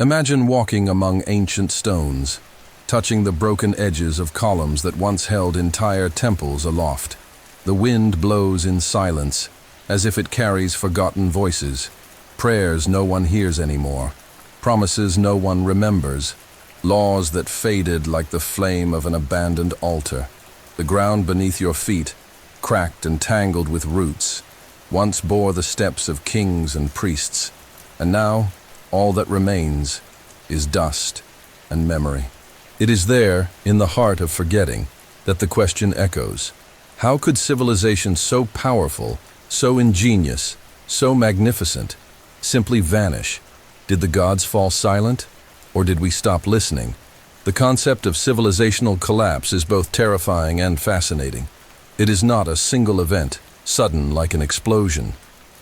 Imagine walking among ancient stones, touching the broken edges of columns that once held entire temples aloft. The wind blows in silence, as if it carries forgotten voices, prayers no one hears anymore, promises no one remembers, laws that faded like the flame of an abandoned altar. The ground beneath your feet, cracked and tangled with roots, once bore the steps of kings and priests, and now all that remains is dust and memory. It is there, in the heart of forgetting, that the question echoes. How could civilization so powerful, so ingenious, so magnificent, simply vanish? Did the gods fall silent, or did we stop listening? The concept of civilizational collapse is both terrifying and fascinating. It is not a single event, sudden like an explosion.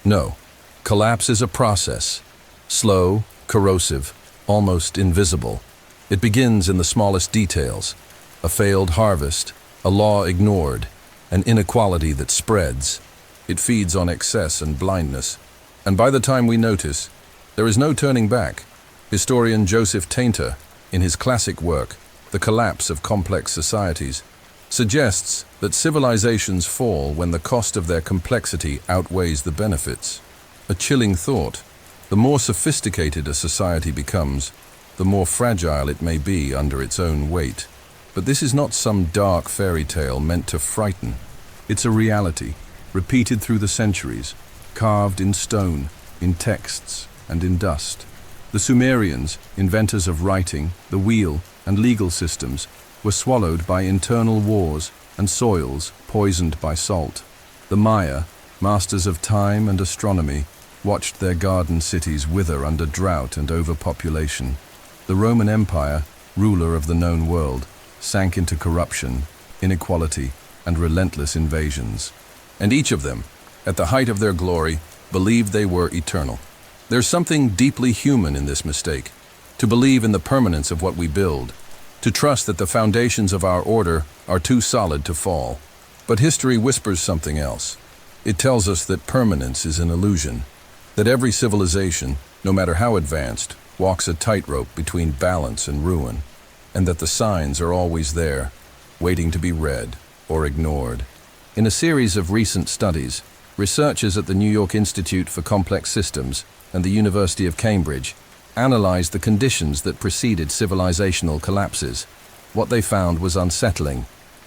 No, collapse is a process, slow, corrosive, almost invisible. It begins in the smallest details: a failed harvest, a law ignored, an inequality that spreads. It feeds on excess and blindness. And by the time we notice, there is no turning back. Historian Joseph Tainter, in his classic work, The Collapse of Complex Societies, suggests that civilizations fall when the cost of their complexity outweighs the benefits. A chilling thought. The more sophisticated a society becomes, the more fragile it may be under its own weight. But this is not some dark fairy tale meant to frighten. It's a reality, repeated through the centuries, carved in stone, in texts, and in dust. The Sumerians, inventors of writing, the wheel, and legal systems, were swallowed by internal wars and soils poisoned by salt. The Maya, masters of time and astronomy, watched their garden cities wither under drought and overpopulation. The Roman Empire, ruler of the known world, sank into corruption, inequality, and relentless invasions. And each of them, at the height of their glory, believed they were eternal. There's something deeply human in this mistake, to believe in the permanence of what we build, to trust that the foundations of our order are too solid to fall. But history whispers something else. It tells us that permanence is an illusion, that every civilization, no matter how advanced, walks a tightrope between balance and ruin, and that the signs are always there, waiting to be read or ignored. In a series of recent studies, researchers at the New York Institute for Complex Systems and the University of Cambridge analyzed the conditions that preceded civilizational collapses. What they found was unsettling: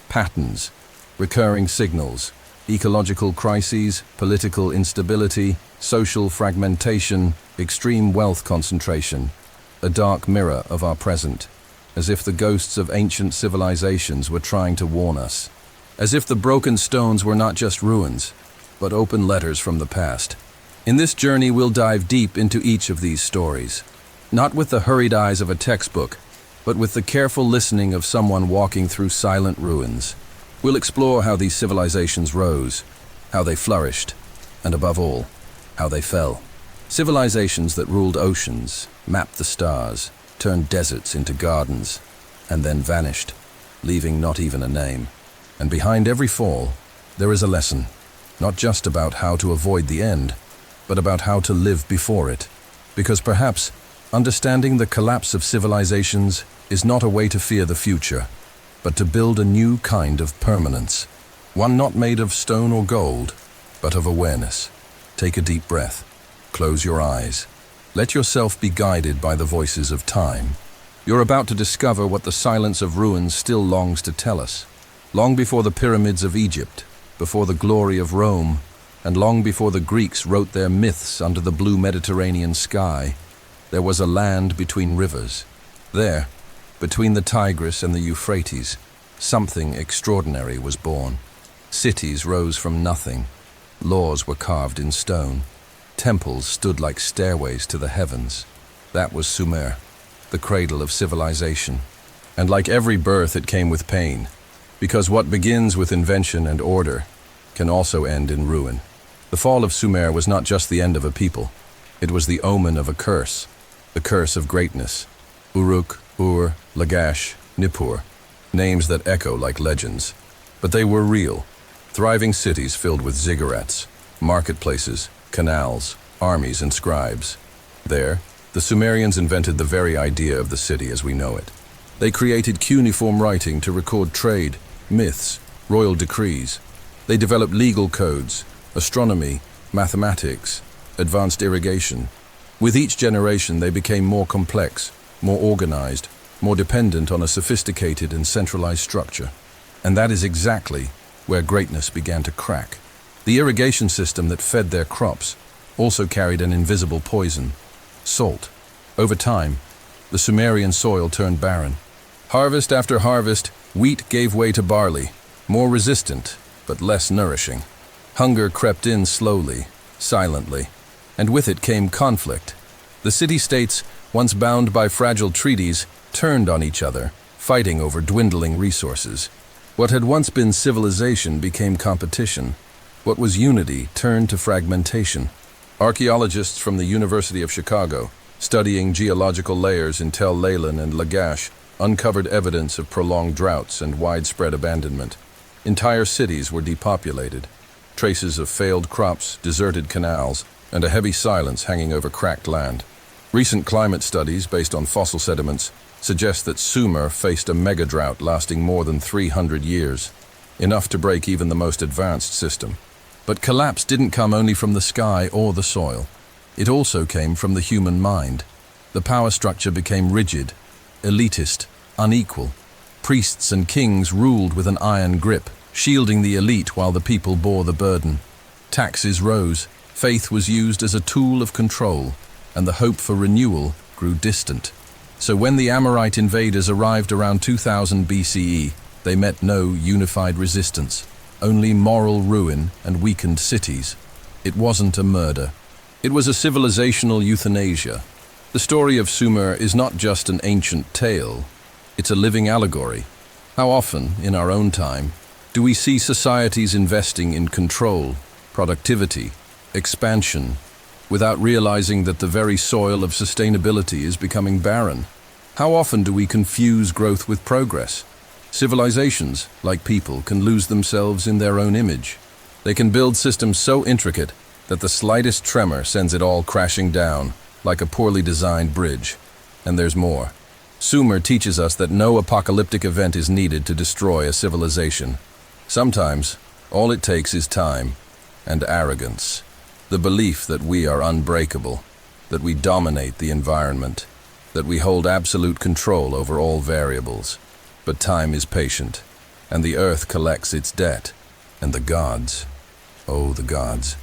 patterns, recurring signals, ecological crises, political instability, social fragmentation, extreme wealth concentration, a dark mirror of our present, as if the ghosts of ancient civilizations were trying to warn us, as if the broken stones were not just ruins, but open letters from the past. In this journey, we'll dive deep into each of these stories, not with the hurried eyes of a textbook, but with the careful listening of someone walking through silent ruins. We'll explore how these civilizations rose, how they flourished, and above all, how they fell. Civilizations that ruled oceans, mapped the stars, turned deserts into gardens, and then vanished, leaving not even a name. And behind every fall, there is a lesson, not just about how to avoid the end, but about how to live before it. Because perhaps understanding the collapse of civilizations is not a way to fear the future, but to build a new kind of permanence, one not made of stone or gold, but of awareness. Take a deep breath, close your eyes, let yourself be guided by the voices of time. You're about to discover what the silence of ruins still longs to tell us. Long before the pyramids of Egypt, before the glory of Rome, and long before the Greeks wrote their myths under the blue Mediterranean sky, there was a land between rivers. There, between the Tigris and the Euphrates, something extraordinary was born. Cities rose from nothing. Laws were carved in stone. Temples stood like stairways to the heavens. That was Sumer, the cradle of civilization. And like every birth, it came with pain, because what begins with invention and order can also end in ruin. The fall of Sumer was not just the end of a people. It was the omen of a curse, the curse of greatness. Uruk, Ur, Lagash, Nippur, names that echo like legends. But they were real. Thriving cities filled with ziggurats, marketplaces, canals, armies, and scribes. There, The Sumerians invented the very idea of the city as we know it. They created cuneiform writing to record trade, myths, royal decrees. They developed legal codes, astronomy, mathematics, advanced irrigation. With each generation, they became more complex, more organized, more dependent on a sophisticated and centralized structure. And that is exactly where greatness began to crack. The irrigation system that fed their crops also carried an invisible poison, salt. Over time, the Sumerian soil turned barren. Harvest after harvest, wheat gave way to barley, more resistant, but less nourishing. Hunger crept in slowly, silently, and with it came conflict. The city-states, once bound by fragile treaties, turned on each other, fighting over dwindling resources. What had once been civilization became competition. What was unity turned to fragmentation. Archaeologists from the University of Chicago, studying geological layers in Tel Leilan and Lagash, uncovered evidence of prolonged droughts and widespread abandonment. Entire cities were depopulated. Traces of failed crops, deserted canals, and a heavy silence hanging over cracked land. Recent climate studies based on fossil sediments suggest that Sumer faced a mega-drought lasting more than 300 years, enough to break even the most advanced system. But collapse didn't come only from the sky or the soil. It also came from the human mind. The power structure became rigid, elitist, unequal. Priests and kings ruled with an iron grip, shielding the elite while the people bore the burden. Taxes rose, faith was used as a tool of control, and the hope for renewal grew distant. So when the Amorite invaders arrived around 2000 BCE, they met no unified resistance, only moral ruin and weakened cities. It wasn't a murder. It was a civilizational euthanasia. The story of Sumer is not just an ancient tale, it's a living allegory. How often, in our own time, do we see societies investing in control, productivity, expansion, without realizing that the very soil of sustainability is becoming barren? How often do we confuse growth with progress? Civilizations, like people, can lose themselves in their own image. They can build systems so intricate that the slightest tremor sends it all crashing down, like a poorly designed bridge. And there's more. Sumer teaches us that no apocalyptic event is needed to destroy a civilization. Sometimes, all it takes is time and arrogance. The belief that we are unbreakable, that we dominate the environment, that we hold absolute control over all variables. But time is patient, and the earth collects its debt. And the gods, oh, the gods,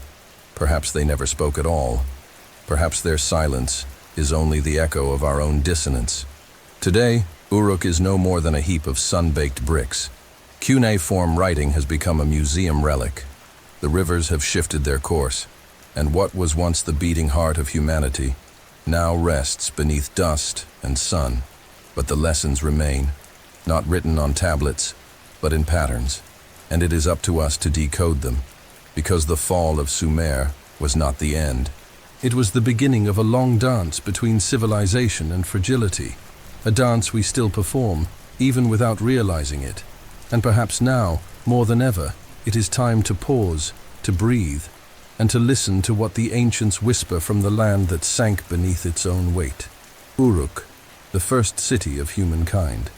perhaps they never spoke at all. Perhaps their silence is only the echo of our own dissonance. Today, Uruk is no more than a heap of sun-baked bricks. Cuneiform writing has become a museum relic. The rivers have shifted their course, and what was once the beating heart of humanity now rests beneath dust and sun. But the lessons remain, not written on tablets, but in patterns, and it is up to us to decode them, because the fall of Sumer was not the end. It was the beginning of a long dance between civilization and fragility, a dance we still perform, even without realizing it. And perhaps now, more than ever, it is time to pause, to breathe, and to listen to what the ancients whisper from the land that sank beneath its own weight. Uruk, the first city of humankind.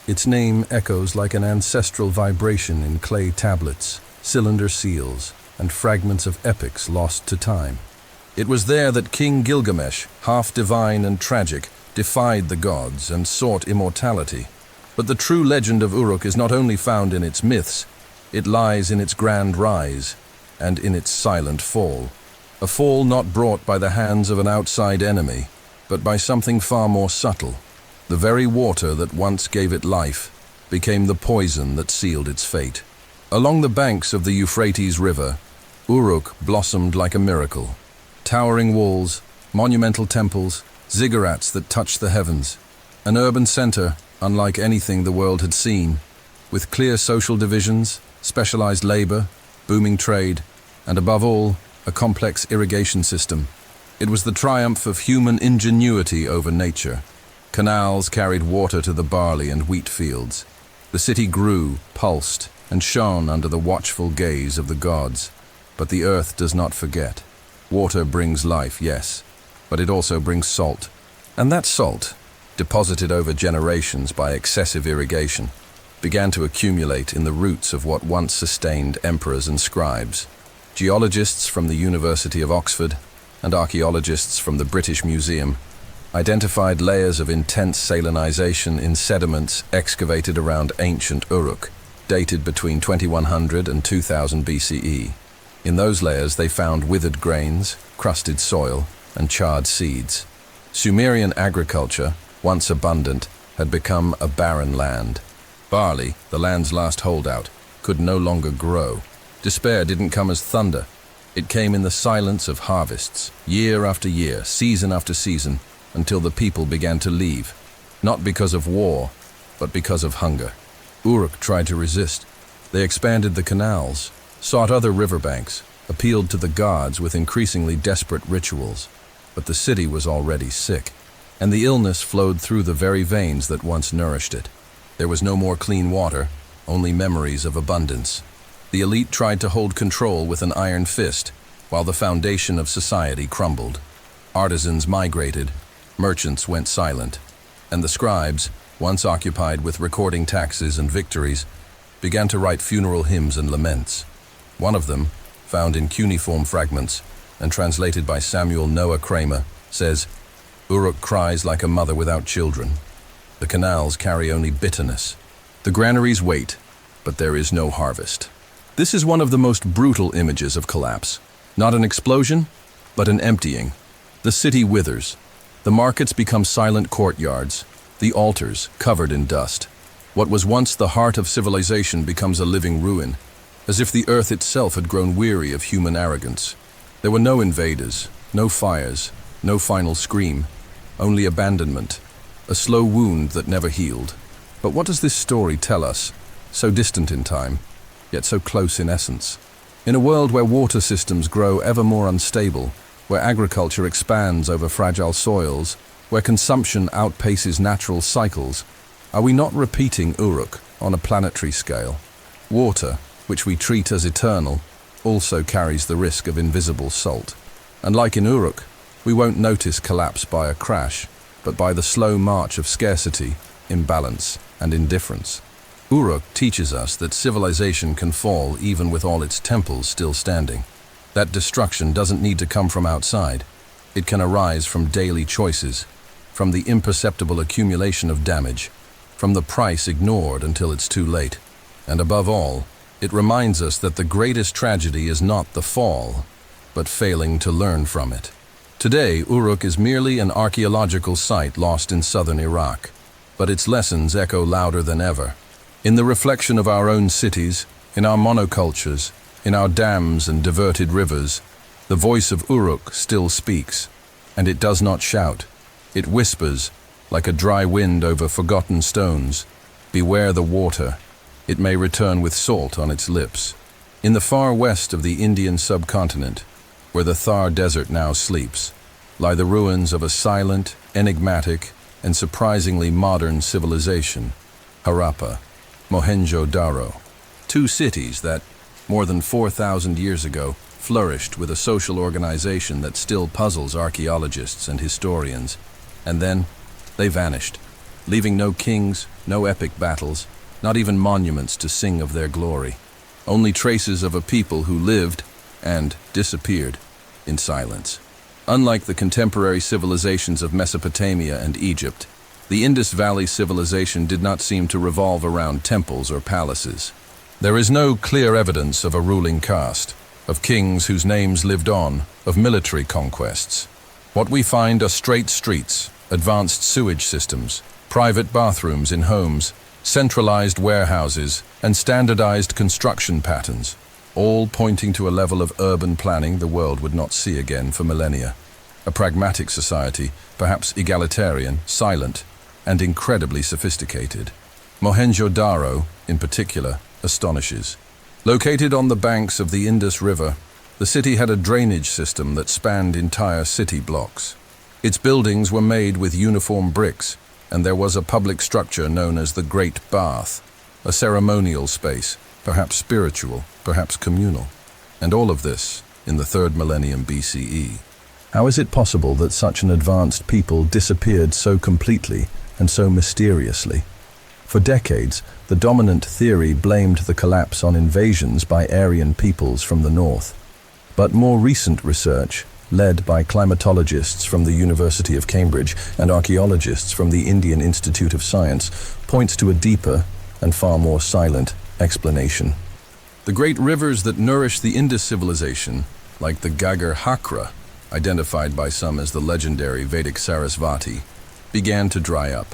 Its name echoes like an ancestral vibration in clay tablets, cylinder seals, and fragments of epics lost to time. It was there that King Gilgamesh, half divine and tragic, defied the gods and sought immortality. But the true legend of Uruk is not only found in its myths, it lies in its grand rise and in its silent fall. A fall not brought by the hands of an outside enemy, but by something far more subtle. The very water that once gave it life became the poison that sealed its fate. Along the banks of the Euphrates River, Uruk blossomed like a miracle. Towering walls, monumental temples, ziggurats that touched the heavens. An urban center unlike anything the world had seen, with clear social divisions, specialized labor, booming trade, and above all, a complex irrigation system. It was the triumph of human ingenuity over nature. Canals carried water to the barley and wheat fields. The city grew, pulsed, and shone under the watchful gaze of the gods. But the earth does not forget. Water brings life, yes, but it also brings salt, And that salt, deposited over generations by excessive irrigation, began to accumulate in the roots of what once sustained emperors and scribes. Geologists from the University of Oxford and archaeologists from the British Museum identified layers of intense salinization in sediments excavated around ancient Uruk, dated between 2100 and 2000 BCE. In those layers they found withered grains, crusted soil, and charred seeds. Sumerian agriculture, once abundant, had become a barren land. Barley, the land's last holdout, could no longer grow. Despair didn't come as thunder. It came in the silence of harvests, year after year, season after season, until the people began to leave, not because of war, but because of hunger. Uruk tried to resist. They expanded the canals, sought other riverbanks, appealed to the gods with increasingly desperate rituals. But the city was already sick, and the illness flowed through the very veins that once nourished it. There was no more clean water, only memories of abundance. The elite tried to hold control with an iron fist, while the foundation of society crumbled. Artisans migrated, merchants went silent, and the scribes, once occupied with recording taxes and victories, began to write funeral hymns and laments. One of them, found in cuneiform fragments and translated by Samuel Noah Kramer, says, "Uruk cries like a mother without children. The canals carry only bitterness. The granaries wait, but there is no harvest." This is one of the most brutal images of collapse. Not an explosion, but an emptying. The city withers. The markets become silent courtyards, the altars covered in dust. What was once the heart of civilization becomes a living ruin, as if the earth itself had grown weary of human arrogance. There were no invaders, no fires, no final scream, only abandonment, a slow wound that never healed. But what does this story tell us, so distant in time, yet so close in essence? In a world where water systems grow ever more unstable, where agriculture expands over fragile soils, where consumption outpaces natural cycles, are we not repeating Uruk on a planetary scale? Water, which we treat as eternal, also carries the risk of invisible salt. And like in Uruk, we won't notice collapse by a crash, but by the slow march of scarcity, imbalance, and indifference. Uruk teaches us that civilization can fall even with all its temples still standing. That destruction doesn't need to come from outside. It can arise from daily choices, from the imperceptible accumulation of damage, from the price ignored until it's too late. And above all, it reminds us that the greatest tragedy is not the fall, but failing to learn from it. Today, Uruk is merely an archaeological site lost in southern Iraq, but its lessons echo louder than ever. In the reflection of our own cities, in our monocultures, in our dams and diverted rivers, the voice of Uruk still speaks, and it does not shout. It whispers, like a dry wind over forgotten stones, "Beware the water. It may return with salt on its lips." In the far west of the Indian subcontinent, where the Thar Desert now sleeps, lie the ruins of a silent, enigmatic, and surprisingly modern civilization, Harappa, Mohenjo-Daro. Two cities that, more than 4,000 years ago, flourished with a social organization that still puzzles archaeologists and historians. And then, they vanished, leaving no kings, no epic battles, not even monuments to sing of their glory. Only traces of a people who lived and disappeared in silence. Unlike the contemporary civilizations of Mesopotamia and Egypt, the Indus Valley civilization did not seem to revolve around temples or palaces. There is no clear evidence of a ruling caste, of kings whose names lived on, of military conquests. What we find are straight streets, advanced sewage systems, private bathrooms in homes, centralized warehouses, and standardized construction patterns, all pointing to a level of urban planning the world would not see again for millennia. A pragmatic society, perhaps egalitarian, silent, and incredibly sophisticated. Mohenjo-Daro, in particular, astonishes. Located on the banks of the Indus River, the city had a drainage system that spanned entire city blocks. Its buildings were made with uniform bricks, and there was a public structure known as the Great Bath, a ceremonial space, perhaps spiritual, perhaps communal. And all of this in the 3rd millennium BCE. How is it possible that such an advanced people disappeared so completely and so mysteriously? For decades, the dominant theory blamed the collapse on invasions by Aryan peoples from the north. But more recent research, led by climatologists from the University of Cambridge and archaeologists from the Indian Institute of Science, points to a deeper and far more silent explanation. The great rivers that nourish the Indus civilization, like the Ghaggar Hakra, identified by some as the legendary Vedic Sarasvati, began to dry up.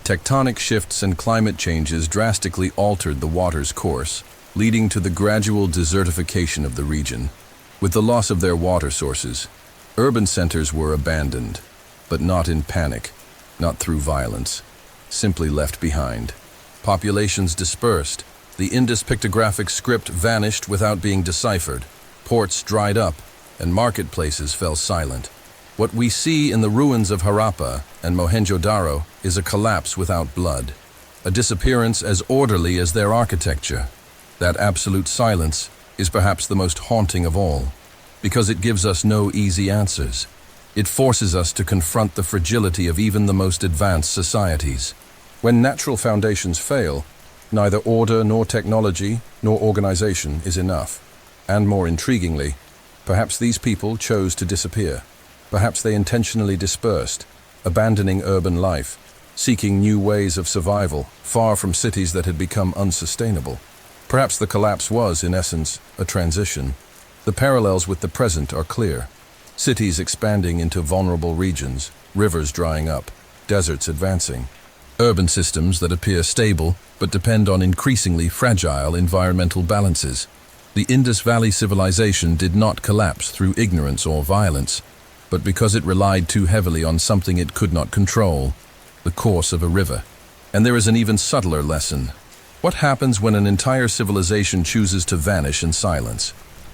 Tectonic shifts and climate changes drastically altered the water's course, leading to the gradual desertification of the region. With the loss of their water sources, urban centers were abandoned, but not in panic, not through violence, simply left behind. Populations dispersed. The Indus pictographic script vanished without being deciphered. Ports dried up, and marketplaces fell silent. What we see in the ruins of Harappa and Mohenjo-Daro is a collapse without blood, a disappearance as orderly as their architecture. That absolute silence is perhaps the most haunting of all, because it gives us no easy answers. It forces us to confront the fragility of even the most advanced societies. When natural foundations fail, neither order nor technology nor organization is enough. And more intriguingly, perhaps these people chose to disappear. Perhaps they intentionally dispersed, abandoning urban life, seeking new ways of survival, far from cities that had become unsustainable. Perhaps the collapse was, in essence, a transition. The parallels with the present are clear. Cities expanding into vulnerable regions, rivers drying up, deserts advancing. Urban systems that appear stable but depend on increasingly fragile environmental balances. The Indus Valley civilization did not collapse through ignorance or violence, but because it relied too heavily on something it could not control, the course of a river. And there is an even subtler lesson. What happens when an entire civilization chooses to vanish in silence?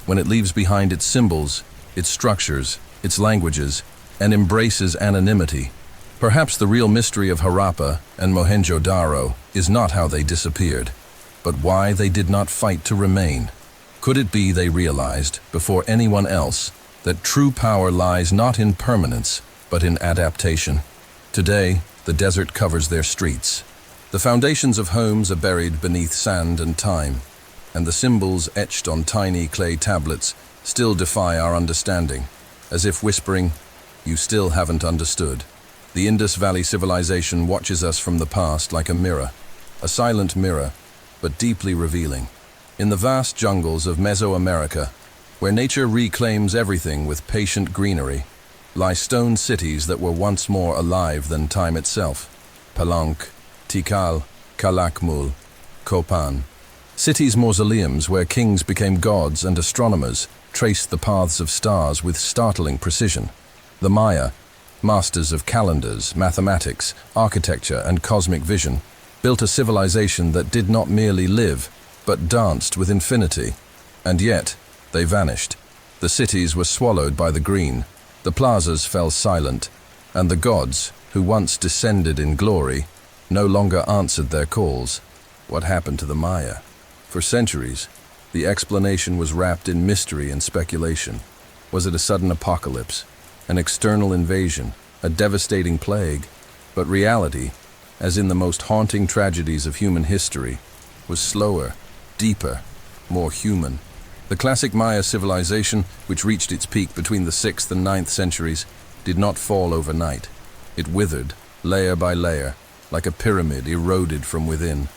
When it leaves behind its symbols, its structures, its languages, and embraces anonymity? Perhaps the real mystery of Harappa and Mohenjo-Daro is not how they disappeared, but why they did not fight to remain. Could it be they realized, before anyone else, that true power lies not in permanence, but in adaptation? Today, the desert covers their streets. The foundations of homes are buried beneath sand and time, and the symbols etched on tiny clay tablets still defy our understanding, as if whispering, "You still haven't understood." The Indus Valley civilization watches us from the past like a mirror, a silent mirror, but deeply revealing. In the vast jungles of Mesoamerica, where nature reclaims everything with patient greenery, lie stone cities that were once more alive than time itself. Palenque, Tikal, Calakmul, Copan. Cities mausoleums where kings became gods and astronomers traced the paths of stars with startling precision. The Maya, masters of calendars, mathematics, architecture, and cosmic vision, built a civilization that did not merely live, but danced with infinity. And yet, they vanished. The cities were swallowed by the green, the plazas fell silent, and the gods, who once descended in glory, no longer answered their calls. What happened to the Maya? For centuries, the explanation was wrapped in mystery and speculation. Was it a sudden apocalypse, an external invasion, a devastating plague? But reality, as in the most haunting tragedies of human history, was slower, deeper, more human. The classic Maya civilization, which reached its peak between the 6th and 9th centuries, did not fall overnight. It withered, layer by layer, like a pyramid eroded from within,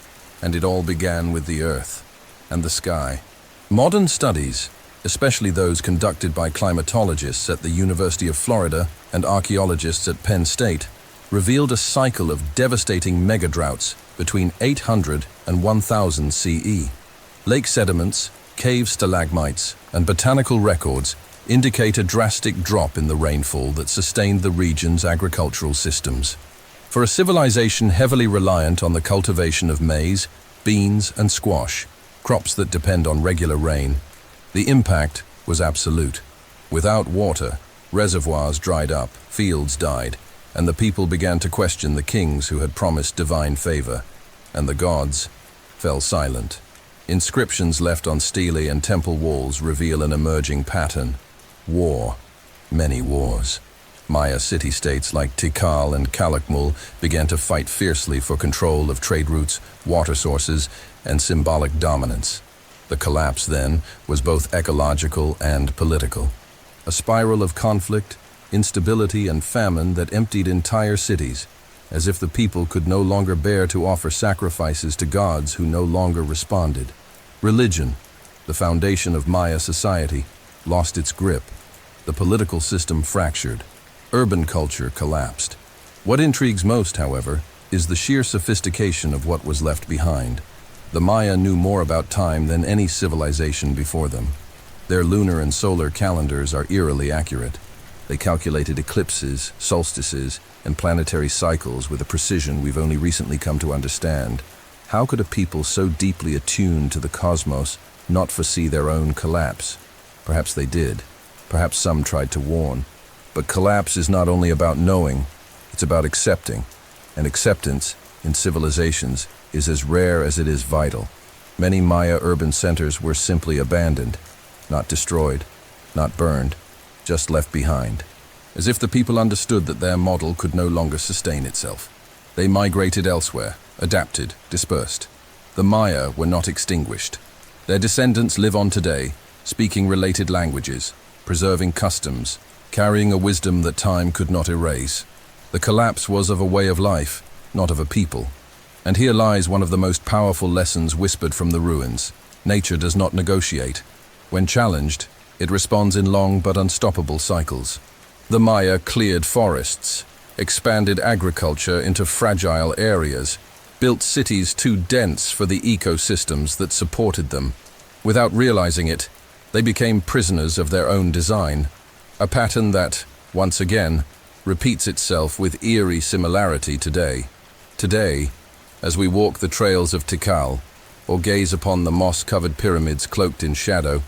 and it all began with the earth and the sky. Modern studies, especially those conducted by climatologists at the University of Florida and archaeologists at Penn State, revealed a cycle of devastating megadroughts between 800 and 1000 CE. Lake sediments, cave stalagmites, and botanical records indicate a drastic drop in the rainfall that sustained the region's agricultural systems. For a civilization heavily reliant on the cultivation of maize, beans, and squash, crops that depend on regular rain, the impact was absolute. Without water, reservoirs dried up, fields died, and the people began to question the kings who had promised divine favor, and the gods fell silent. Inscriptions left on stele and temple walls reveal an emerging pattern: war. many wars. Maya city-states like Tikal and Calakmul began to fight fiercely for control of trade routes, water sources, and symbolic dominance. The collapse, then, was both ecological and political. A spiral of conflict, instability, and famine that emptied entire cities, as if the people could no longer bear to offer sacrifices to gods who no longer responded. Religion, the foundation of Maya society, lost its grip. The political system fractured. Urban culture collapsed. What intrigues most, however, is the sheer sophistication of what was left behind. The Maya knew more about time than any civilization before them. Their lunar and solar calendars are eerily accurate. They calculated eclipses, solstices, and planetary cycles with a precision we've only recently come to understand. How could a people so deeply attuned to the cosmos not foresee their own collapse? Perhaps they did. Perhaps some tried to warn. But collapse is not only about knowing, it's about accepting. And acceptance, in civilizations, is as rare as it is vital. Many Maya urban centers were simply abandoned, not destroyed, not burned, just left behind. As if the people understood that their model could no longer sustain itself. They migrated elsewhere, adapted, dispersed. The Maya were not extinguished. Their descendants live on today, speaking related languages, preserving customs, carrying a wisdom that time could not erase. The collapse was of a way of life, not of a people. And here lies one of the most powerful lessons whispered from the ruins. Nature does not negotiate. When challenged, it responds in long but unstoppable cycles. The Maya cleared forests, expanded agriculture into fragile areas, built cities too dense for the ecosystems that supported them. Without realizing it, they became prisoners of their own design, a pattern that, once again, repeats itself with eerie similarity today. Today, as we walk the trails of Tikal, or gaze upon the moss-covered pyramids cloaked in shadow,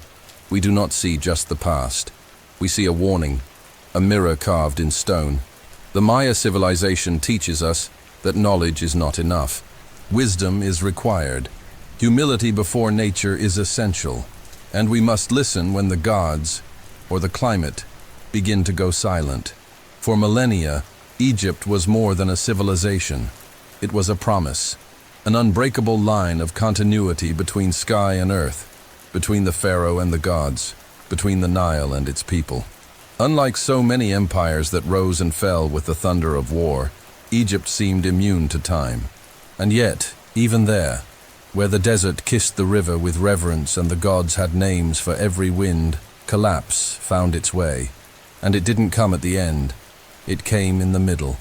we do not see just the past. We see a warning, a mirror carved in stone. The Maya civilization teaches us that knowledge is not enough. Wisdom is required. Humility before nature is essential. And we must listen when the gods, or the climate, begin to go silent. For millennia, Egypt was more than a civilization. It was a promise, an unbreakable line of continuity between sky and earth, between the pharaoh and the gods, between the Nile and its people. Unlike so many empires that rose and fell with the thunder of war, Egypt seemed immune to time. And yet, even there, where the desert kissed the river with reverence and the gods had names for every wind, collapse found its way. And it didn't come at the end. It came in the middle.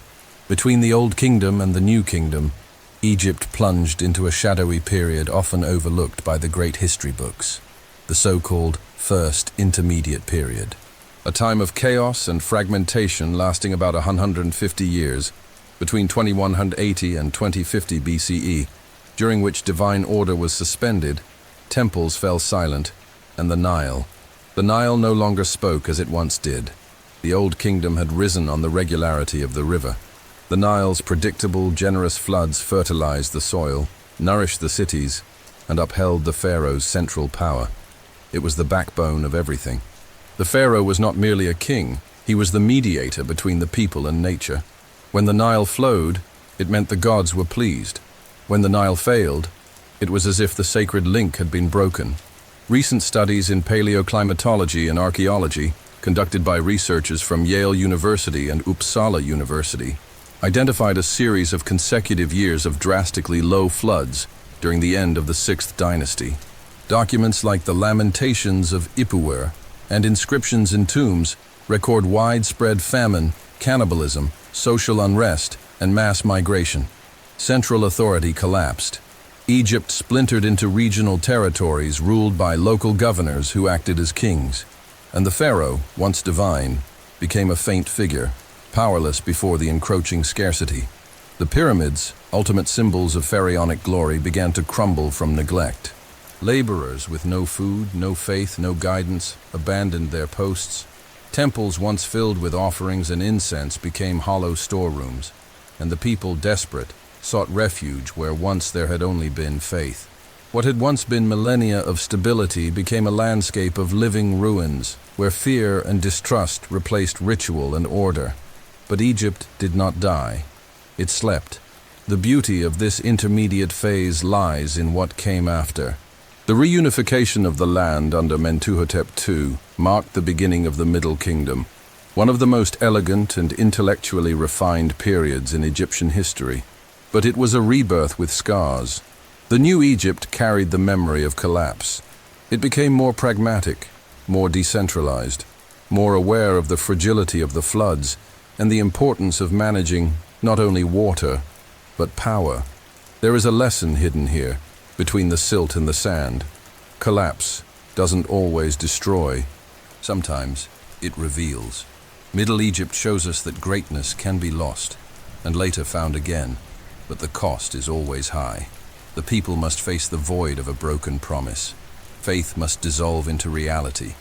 Between the Old Kingdom and the New Kingdom, Egypt plunged into a shadowy period often overlooked by the great history books, the so-called First Intermediate Period. A time of chaos and fragmentation lasting about 150 years, between 2180 and 2050 BCE, during which divine order was suspended, temples fell silent, and the Nile no longer spoke as it once did. The Old Kingdom had risen on the regularity of the river. The Nile's predictable, generous floods fertilized the soil, nourished the cities, and upheld the pharaoh's central power. It was the backbone of everything. The pharaoh was not merely a king, he was the mediator between the people and nature. When the Nile flowed, it meant the gods were pleased. When the Nile failed, it was as if the sacred link had been broken. Recent studies in paleoclimatology and archaeology, conducted by researchers from Yale University and Uppsala University, identified a series of consecutive years of drastically low floods during the end of the 6th dynasty. Documents like the Lamentations of Ipuwer and inscriptions in tombs record widespread famine, cannibalism, social unrest, and mass migration. Central authority collapsed. Egypt splintered into regional territories ruled by local governors who acted as kings. And the pharaoh, once divine, became a faint figure, powerless before the encroaching scarcity. The pyramids, ultimate symbols of pharaonic glory, began to crumble from neglect. Laborers with no food, no faith, no guidance abandoned their posts. Temples once filled with offerings and incense became hollow storerooms, and the people, desperate, sought refuge where once there had only been faith. What had once been millennia of stability became a landscape of living ruins, where fear and distrust replaced ritual and order. But Egypt did not die. It slept. The beauty of this intermediate phase lies in what came after. The reunification of the land under Mentuhotep II marked the beginning of the Middle Kingdom, one of the most elegant and intellectually refined periods in Egyptian history. But it was a rebirth with scars. The new Egypt carried the memory of collapse. It became more pragmatic, more decentralized, more aware of the fragility of the floods and the importance of managing not only water, but power. There is a lesson hidden here, between the silt and the sand. Collapse doesn't always destroy. Sometimes it reveals. Middle Egypt shows us that greatness can be lost, and later found again, but the cost is always high. The people must face the void of a broken promise. Faith must dissolve into reality,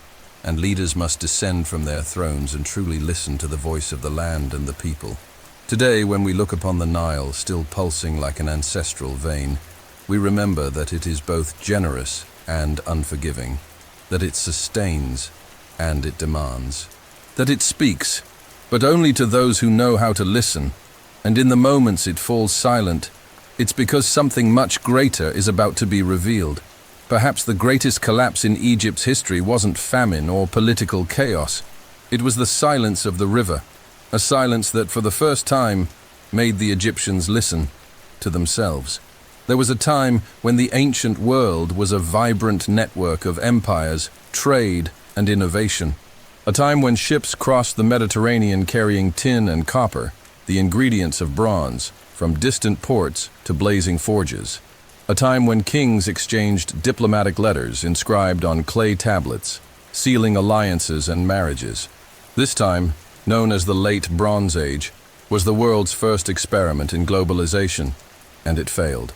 and leaders must descend from their thrones and truly listen to the voice of the land and the people. Today, when we look upon the Nile, still pulsing like an ancestral vein, we remember that it is both generous and unforgiving, that it sustains and it demands, that it speaks, but only to those who know how to listen, and in the moments it falls silent, it's because something much greater is about to be revealed. Perhaps the greatest collapse in Egypt's history wasn't famine or political chaos. It was the silence of the river, a silence that for the first time made the Egyptians listen to themselves. There was a time when the ancient world was a vibrant network of empires, trade, and innovation. A time when ships crossed the Mediterranean carrying tin and copper, the ingredients of bronze, from distant ports to blazing forges. A time when kings exchanged diplomatic letters inscribed on clay tablets, sealing alliances and marriages. This time, known as the Late Bronze Age, was the world's first experiment in globalization, and it failed.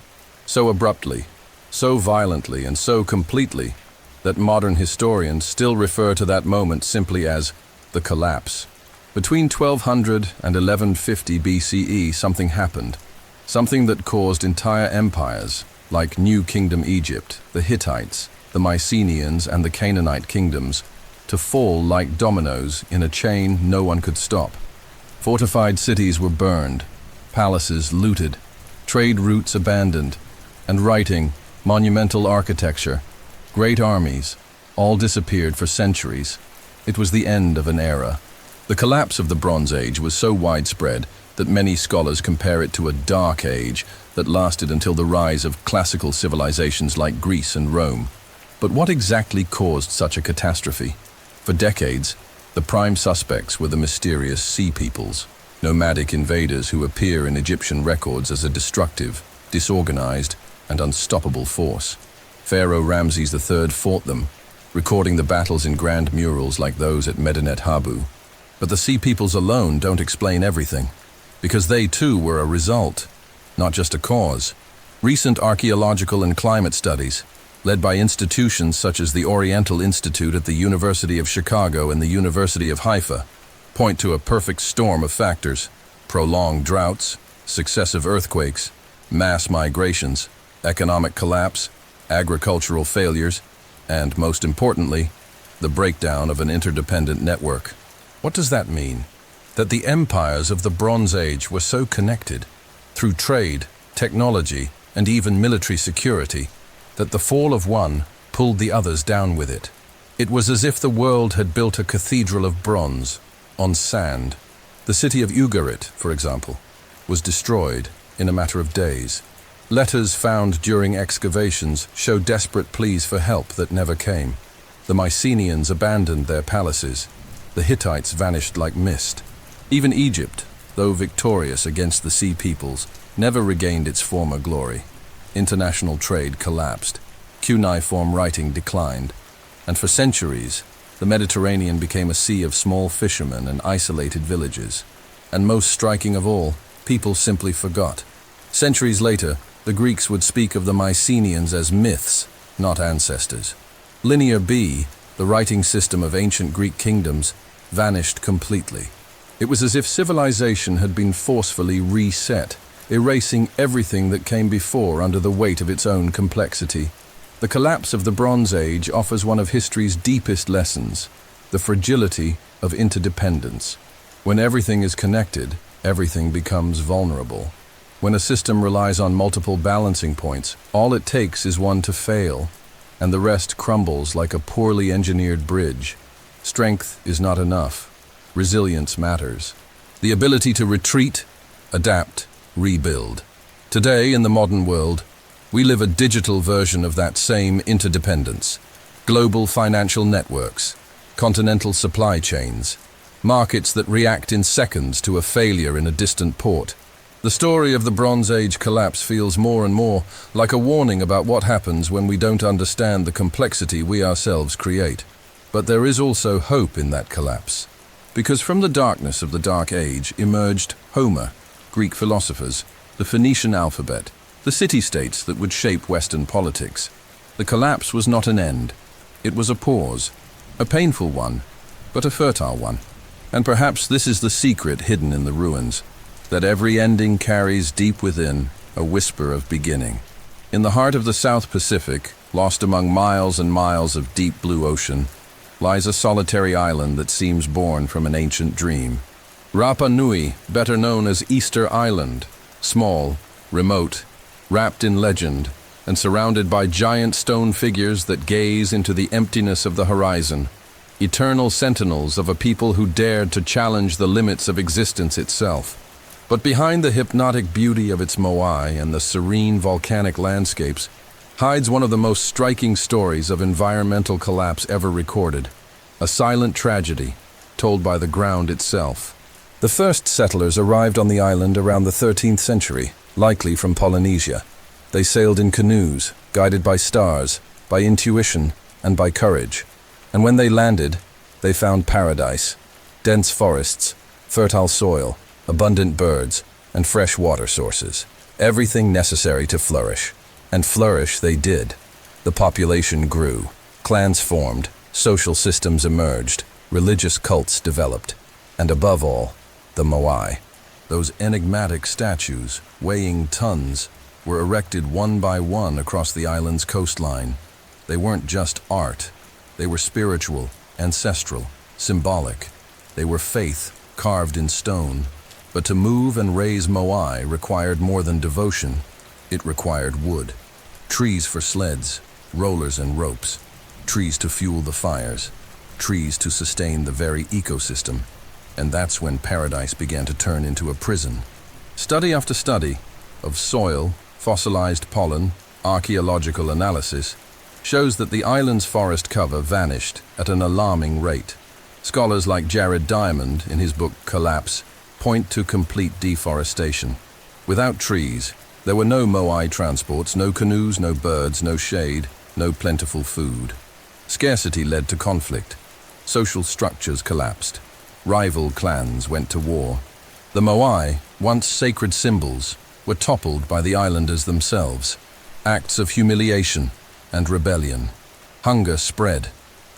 So abruptly, so violently, and so completely that modern historians still refer to that moment simply as the collapse. Between 1200 and 1150 BCE, something happened. Something that caused entire empires, like New Kingdom Egypt, the Hittites, the Mycenaeans, and the Canaanite kingdoms, to fall like dominoes in a chain no one could stop. Fortified cities were burned, palaces looted, trade routes abandoned, and writing, monumental architecture, great armies, all disappeared for centuries. It was the end of an era. The collapse of the Bronze Age was so widespread that many scholars compare it to a dark age that lasted until the rise of classical civilizations like Greece and Rome. But what exactly caused such a catastrophe? For decades, the prime suspects were the mysterious Sea Peoples, nomadic invaders who appear in Egyptian records as a destructive, disorganized, and unstoppable force. Pharaoh Ramses III fought them, recording the battles in grand murals like those at Medinet Habu. But the Sea Peoples alone don't explain everything, because they too were a result, not just a cause. Recent archaeological and climate studies, led by institutions such as the Oriental Institute at the University of Chicago and the University of Haifa, point to a perfect storm of factors: prolonged droughts, successive earthquakes, mass migrations, economic collapse, agricultural failures, and, most importantly, the breakdown of an interdependent network. What does that mean? That the empires of the Bronze Age were so connected, through trade, technology, and even military security, that the fall of one pulled the others down with it. It was as if the world had built a cathedral of bronze on sand. The city of Ugarit, for example, was destroyed in a matter of days. Letters found during excavations show desperate pleas for help that never came. The Mycenaeans abandoned their palaces. The Hittites vanished like mist. Even Egypt, though victorious against the Sea Peoples, never regained its former glory. International trade collapsed. Cuneiform writing declined. And for centuries, the Mediterranean became a sea of small fishermen and isolated villages. And most striking of all, people simply forgot. Centuries later, the Greeks would speak of the Mycenaeans as myths, not ancestors. Linear B, the writing system of ancient Greek kingdoms, vanished completely. It was as if civilization had been forcefully reset, erasing everything that came before under the weight of its own complexity. The collapse of the Bronze Age offers one of history's deepest lessons, the fragility of interdependence. When everything is connected, everything becomes vulnerable. When a system relies on multiple balancing points, all it takes is one to fail, and the rest crumbles like a poorly engineered bridge. Strength is not enough. Resilience matters. The ability to retreat, adapt, rebuild. Today, in the modern world, we live a digital version of that same interdependence. Global financial networks, continental supply chains, markets that react in seconds to a failure in a distant port. The story of the Bronze Age collapse feels more and more like a warning about what happens when we don't understand the complexity we ourselves create. But there is also hope in that collapse. Because from the darkness of the Dark Age emerged Homer, Greek philosophers, the Phoenician alphabet, the city-states that would shape Western politics. The collapse was not an end. It was a pause, a painful one, but a fertile one. And perhaps this is the secret hidden in the ruins, that every ending carries deep within a whisper of beginning. In the heart of the South Pacific, lost among miles and miles of deep blue ocean, lies a solitary island that seems born from an ancient dream. Rapa Nui, better known as Easter Island, small, remote, wrapped in legend, and surrounded by giant stone figures that gaze into the emptiness of the horizon, eternal sentinels of a people who dared to challenge the limits of existence itself. But behind the hypnotic beauty of its moai and the serene volcanic landscapes hides one of the most striking stories of environmental collapse ever recorded, a silent tragedy told by the ground itself. The first settlers arrived on the island around the 13th century, likely from Polynesia. They sailed in canoes, guided by stars, by intuition, and by courage. And when they landed, they found paradise, dense forests, fertile soil, abundant birds, and fresh water sources. Everything necessary to flourish. And flourish they did. The population grew, clans formed, social systems emerged, religious cults developed, and above all, the moai. Those enigmatic statues, weighing tons, were erected one by one across the island's coastline. They weren't just art. They were spiritual, ancestral, symbolic. They were faith, carved in stone. But to move and raise moai required more than devotion. It required wood. Trees for sleds, rollers and ropes. Trees to fuel the fires. Trees to sustain the very ecosystem. And that's when paradise began to turn into a prison. Study after study of soil, fossilized pollen, archaeological analysis shows that the island's forest cover vanished at an alarming rate. Scholars like Jared Diamond, in his book Collapse, point to complete deforestation. Without trees, there were no moai transports, no canoes, no birds, no shade, no plentiful food. Scarcity led to conflict. Social structures collapsed. Rival clans went to war. The moai, once sacred symbols, were toppled by the islanders themselves. Acts of humiliation and rebellion. Hunger spread.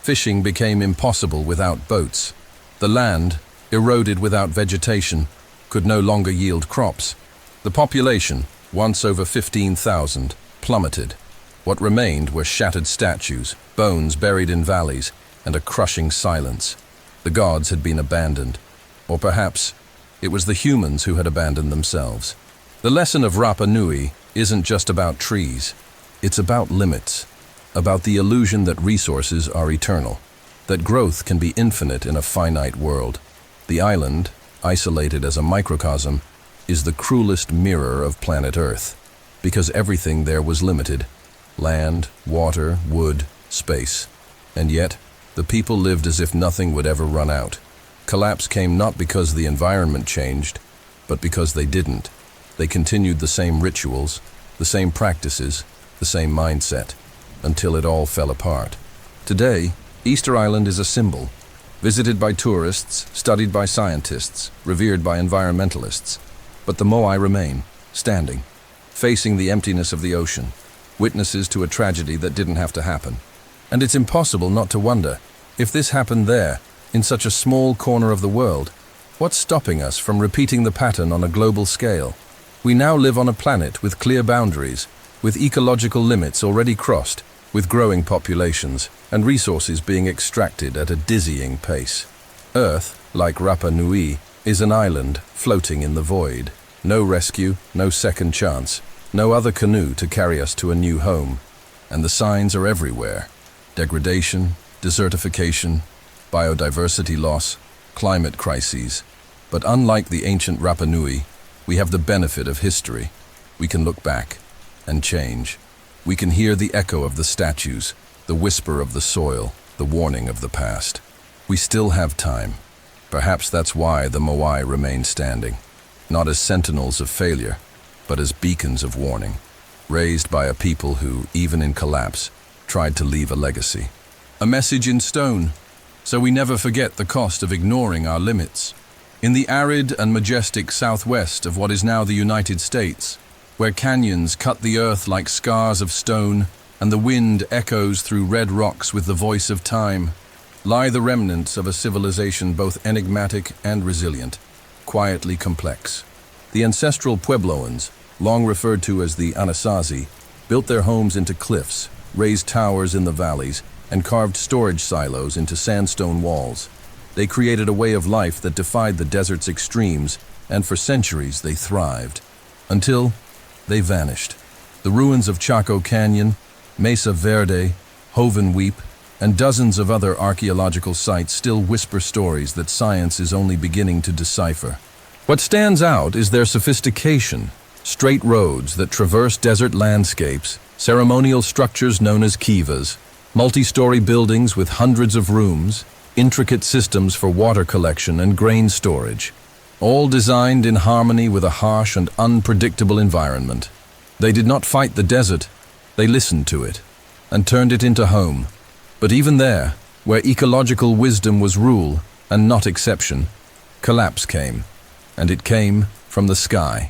Fishing became impossible without boats. The land, eroded without vegetation, could no longer yield crops. The population, once over 15,000, plummeted. What remained were shattered statues, bones buried in valleys, and a crushing silence. The gods had been abandoned. Or perhaps it was the humans who had abandoned themselves. The lesson of Rapa Nui isn't just about trees. It's about limits, about the illusion that resources are eternal, that growth can be infinite in a finite world. The island, isolated as a microcosm, is the cruelest mirror of planet Earth, because everything there was limited: land, water, wood, space. And yet, the people lived as if nothing would ever run out. Collapse came not because the environment changed, but because they didn't. They continued the same rituals, the same practices, the same mindset, until it all fell apart. Today, Easter Island is a symbol, visited by tourists, studied by scientists, revered by environmentalists. But the moai remain, standing, facing the emptiness of the ocean, witnesses to a tragedy that didn't have to happen. And it's impossible not to wonder, if this happened there, in such a small corner of the world, what's stopping us from repeating the pattern on a global scale? We now live on a planet with clear boundaries, with ecological limits already crossed, with growing populations and resources being extracted at a dizzying pace. Earth, like Rapa Nui, is an island floating in the void. No rescue, no second chance, no other canoe to carry us to a new home. And the signs are everywhere. Degradation, desertification, biodiversity loss, climate crises. But unlike the ancient Rapa Nui, we have the benefit of history. We can look back and change. We can hear the echo of the statues, the whisper of the soil, the warning of the past. We still have time. Perhaps that's why the Moai remain standing, not as sentinels of failure, but as beacons of warning, raised by a people who, even in collapse, tried to leave a legacy. A message in stone, so we never forget the cost of ignoring our limits. In the arid and majestic southwest of what is now the United States, where canyons cut the earth like scars of stone and the wind echoes through red rocks with the voice of time, lie the remnants of a civilization both enigmatic and resilient, quietly complex. The Ancestral Puebloans, long referred to as the Anasazi, built their homes into cliffs, raised towers in the valleys, and carved storage silos into sandstone walls. They created a way of life that defied the desert's extremes, and for centuries they thrived. Until they vanished. The ruins of Chaco Canyon, Mesa Verde, Hoven Weep, and dozens of other archaeological sites still whisper stories that science is only beginning to decipher. What stands out is their sophistication. Straight roads that traverse desert landscapes, ceremonial structures known as kivas, multi-story buildings with hundreds of rooms, intricate systems for water collection and grain storage, all designed in harmony with a harsh and unpredictable environment. They did not fight the desert, they listened to it and turned it into home. But even there, where ecological wisdom was rule and not exception, collapse came, and it came from the sky.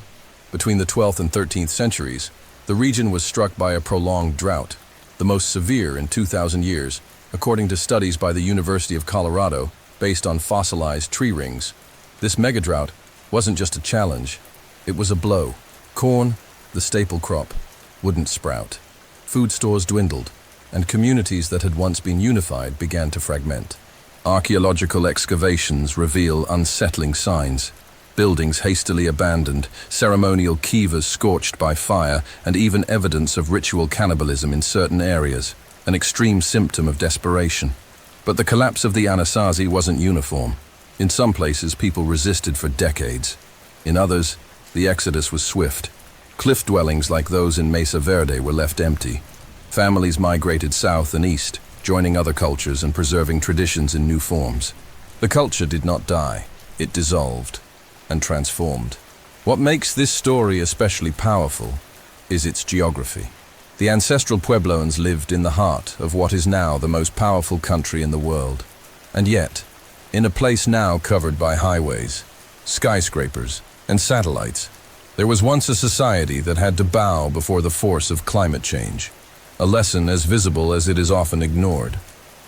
Between the 12th and 13th centuries, the region was struck by a prolonged drought, the most severe in 2,000 years, according to studies by the University of Colorado based on fossilized tree rings. This megadrought wasn't just a challenge, it was a blow. Corn, the staple crop, wouldn't sprout. Food stores dwindled, and communities that had once been unified began to fragment. Archaeological excavations reveal unsettling signs. Buildings hastily abandoned, ceremonial kivas scorched by fire, and even evidence of ritual cannibalism in certain areas, an extreme symptom of desperation. But the collapse of the Anasazi wasn't uniform. In some places, people resisted for decades. In others, the exodus was swift. Cliff dwellings like those in Mesa Verde were left empty. Families migrated south and east, joining other cultures and preserving traditions in new forms. The culture did not die, it dissolved and transformed. What makes this story especially powerful is its geography. The Ancestral Puebloans lived in the heart of what is now the most powerful country in the world. And yet, in a place now covered by highways, skyscrapers, and satellites, there was once a society that had to bow before the force of climate change, a lesson as visible as it is often ignored.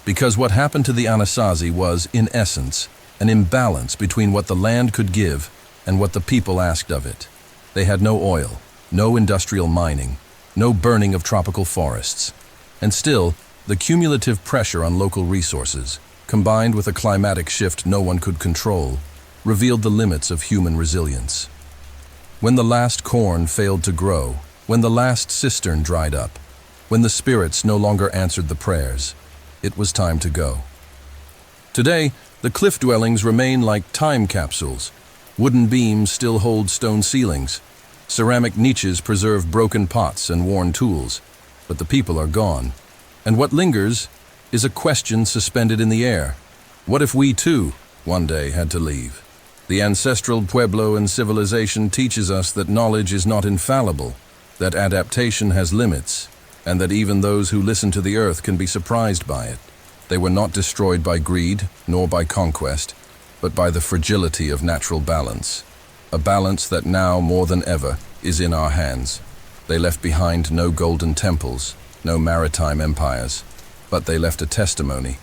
Because what happened to the Anasazi was, in essence, an imbalance between what the land could give and what the people asked of it. They had no oil, no industrial mining, no burning of tropical forests. And still, the cumulative pressure on local resources, combined with a climatic shift no one could control, revealed the limits of human resilience. When the last corn failed to grow, when the last cistern dried up, when the spirits no longer answered the prayers, it was time to go. Today, the cliff dwellings remain like time capsules. Wooden beams still hold stone ceilings. Ceramic niches preserve broken pots and worn tools. But the people are gone. And what lingers is a question suspended in the air. What if we too, one day, had to leave? The ancestral Puebloan civilization teaches us that knowledge is not infallible, that adaptation has limits, and that even those who listen to the earth can be surprised by it. They were not destroyed by greed, nor by conquest, but by the fragility of natural balance. A balance that now, more than ever, is in our hands. They left behind no golden temples, no maritime empires, but they left a testimony,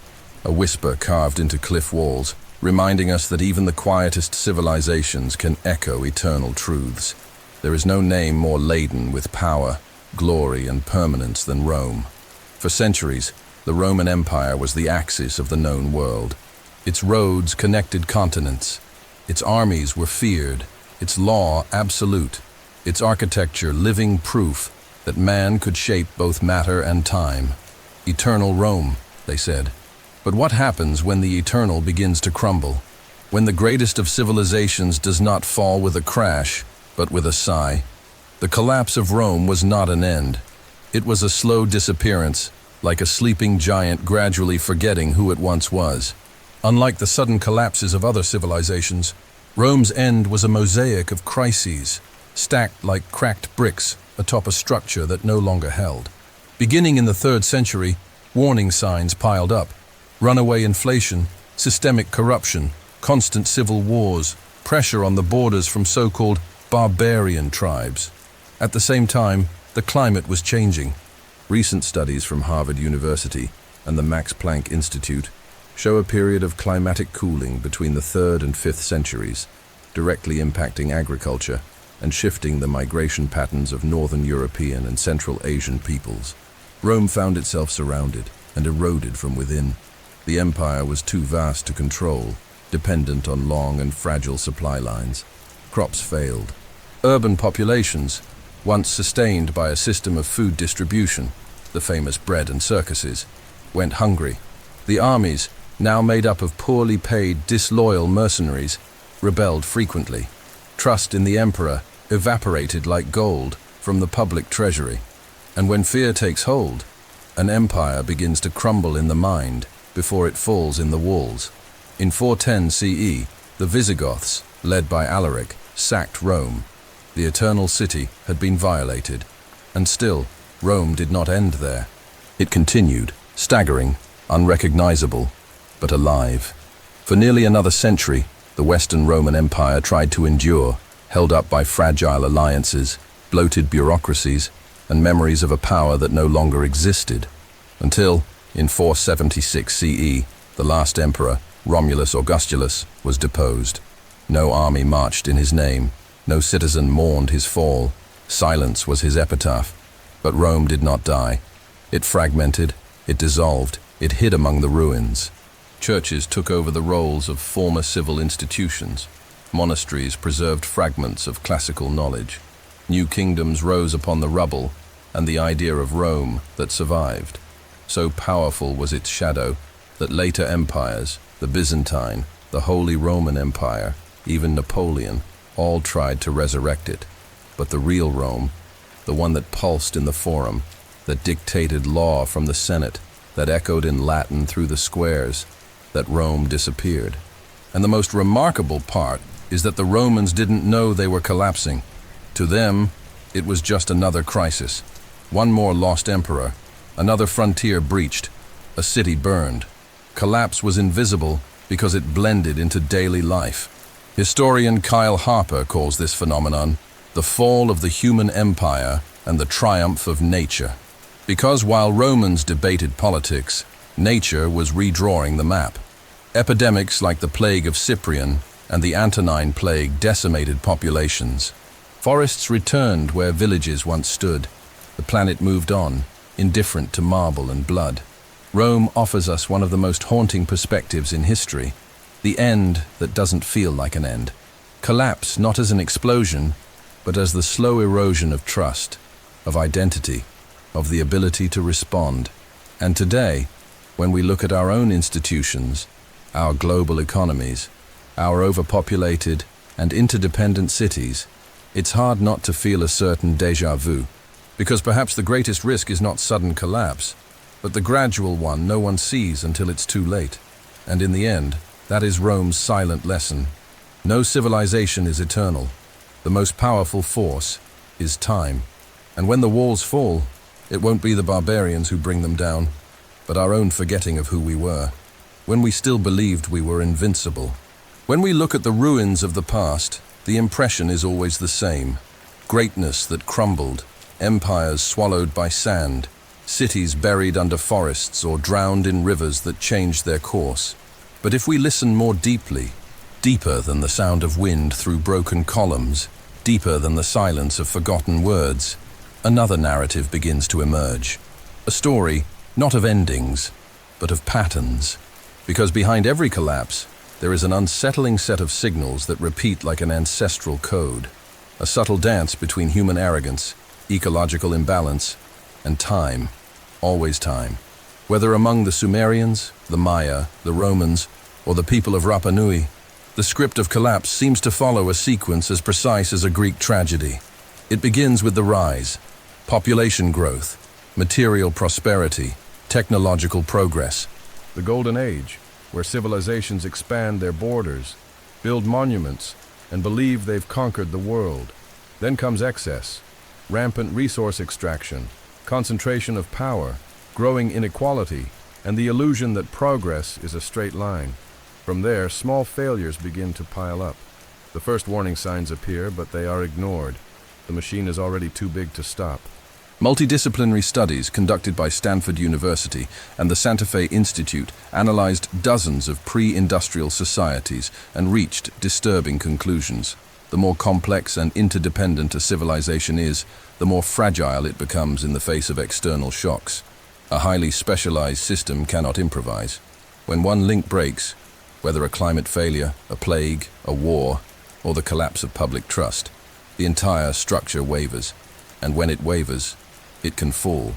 a whisper carved into cliff walls, reminding us that even the quietest civilizations can echo eternal truths. There is no name more laden with power, glory, and permanence than Rome. For centuries, the Roman Empire was the axis of the known world. Its roads connected continents. Its armies were feared, its law absolute, its architecture living proof that man could shape both matter and time. Eternal Rome, they said. But what happens when the eternal begins to crumble? When the greatest of civilizations does not fall with a crash, but with a sigh? The collapse of Rome was not an end. It was a slow disappearance, like a sleeping giant gradually forgetting who it once was. Unlike the sudden collapses of other civilizations, Rome's end was a mosaic of crises, stacked like cracked bricks atop a structure that no longer held. Beginning in the 3rd century, warning signs piled up: runaway inflation, systemic corruption, constant civil wars, pressure on the borders from so-called barbarian tribes. At the same time, the climate was changing. Recent studies from Harvard University and the Max Planck Institute show a period of climatic cooling between the 3rd and 5th centuries, directly impacting agriculture and shifting the migration patterns of Northern European and Central Asian peoples. Rome found itself surrounded and eroded from within. The empire was too vast to control, dependent on long and fragile supply lines. Crops failed. Urban populations, once sustained by a system of food distribution, the famous bread and circuses, went hungry. The armies, now made up of poorly paid, disloyal mercenaries, rebelled frequently. Trust in the emperor evaporated like gold from the public treasury. And when fear takes hold, an empire begins to crumble in the mind before it falls in the walls. In 410 CE, the Visigoths, led by Alaric, sacked Rome. The Eternal City had been violated, and still, Rome did not end there. It continued, staggering, unrecognizable, but alive. For nearly another century, the Western Roman Empire tried to endure, held up by fragile alliances, bloated bureaucracies, and memories of a power that no longer existed, until, in 476 CE, the last emperor, Romulus Augustulus, was deposed. No army marched in his name, no citizen mourned his fall. Silence was his epitaph. But Rome did not die. It fragmented, it dissolved, it hid among the ruins. Churches took over the roles of former civil institutions. Monasteries preserved fragments of classical knowledge. New kingdoms rose upon the rubble, and the idea of Rome that survived. So powerful was its shadow that later empires, the Byzantine, the Holy Roman Empire, even Napoleon, all tried to resurrect it. But the real Rome, the one that pulsed in the Forum, that dictated law from the Senate, that echoed in Latin through the squares, that Rome disappeared. And the most remarkable part is that the Romans didn't know they were collapsing. To them, it was just another crisis. One more lost emperor, another frontier breached, a city burned. Collapse was invisible because it blended into daily life. Historian Kyle Harper calls this phenomenon the fall of the human empire and the triumph of nature. Because while Romans debated politics, nature was redrawing the map. Epidemics like the plague of Cyprian and the Antonine plague decimated populations. Forests returned where villages once stood. The planet moved on, indifferent to marble and blood. Rome offers us one of the most haunting perspectives in history, the end that doesn't feel like an end. Collapse not as an explosion, but as the slow erosion of trust, of identity, of the ability to respond. And today, when we look at our own institutions, our global economies, our overpopulated and interdependent cities, it's hard not to feel a certain déjà vu. Because perhaps the greatest risk is not sudden collapse, but the gradual one no one sees until it's too late. And in the end, that is Rome's silent lesson. No civilization is eternal. The most powerful force is time. And when the walls fall, it won't be the barbarians who bring them down, but our own forgetting of who we were, when we still believed we were invincible. When we look at the ruins of the past, the impression is always the same. Greatness that crumbled, empires swallowed by sand, cities buried under forests or drowned in rivers that changed their course. But if we listen more deeply, deeper than the sound of wind through broken columns, deeper than the silence of forgotten words, another narrative begins to emerge. A story Not of endings, but of patterns. Because behind every collapse, there is an unsettling set of signals that repeat like an ancestral code. A subtle dance between human arrogance, ecological imbalance, and time. Always time. Whether among the Sumerians, the Maya, the Romans, or the people of Rapa Nui, the script of collapse seems to follow a sequence as precise as a Greek tragedy. It begins with the rise, population growth, material prosperity, technological progress. The Golden Age, where civilizations expand their borders, build monuments, and believe they've conquered the world. Then comes excess, rampant resource extraction, concentration of power, growing inequality, and the illusion that progress is a straight line. From there, small failures begin to pile up. The first warning signs appear, but they are ignored. The machine is already too big to stop. Multidisciplinary studies conducted by Stanford University and the Santa Fe Institute analyzed dozens of pre-industrial societies and reached disturbing conclusions. The more complex and interdependent a civilization is, the more fragile it becomes in the face of external shocks. A highly specialized system cannot improvise. When one link breaks, whether a climate failure, a plague, a war, or the collapse of public trust, the entire structure wavers, and when it wavers, it can fall.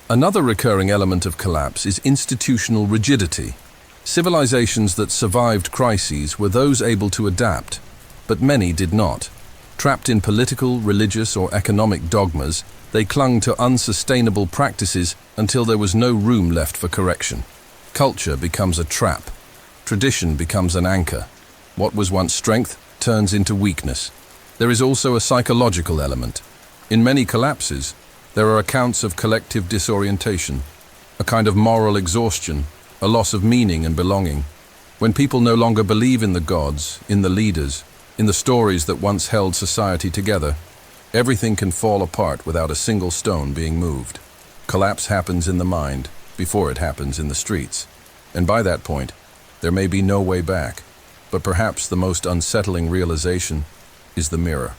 Another recurring element of collapse is institutional rigidity. Civilizations that survived crises were those able to adapt, but many did not. Trapped in political, religious, or economic dogmas, they clung to unsustainable practices until there was no room left for correction. Culture becomes a trap. Tradition becomes an anchor. What was once strength turns into weakness. There is also a psychological element. In many collapses, there are accounts of collective disorientation, a kind of moral exhaustion, a loss of meaning and belonging. When people no longer believe in the gods, in the leaders, in the stories that once held society together, everything can fall apart without a single stone being moved. Collapse happens in the mind before it happens in the streets. And by that point, there may be no way back. But perhaps the most unsettling realization is the mirror.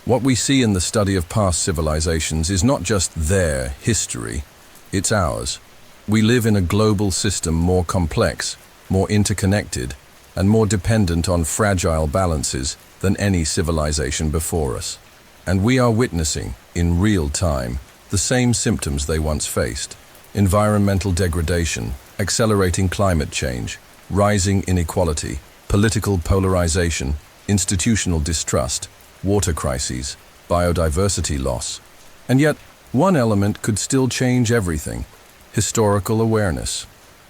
What we see in the study of past civilizations is not just their history, it's ours. We live in a global system more complex, more interconnected, and more dependent on fragile balances than any civilization before us. And we are witnessing, in real time, the same symptoms they once faced: environmental degradation, accelerating climate change, rising inequality, political polarization, institutional distrust, water crises, biodiversity loss. And yet, one element could still change everything: historical awareness.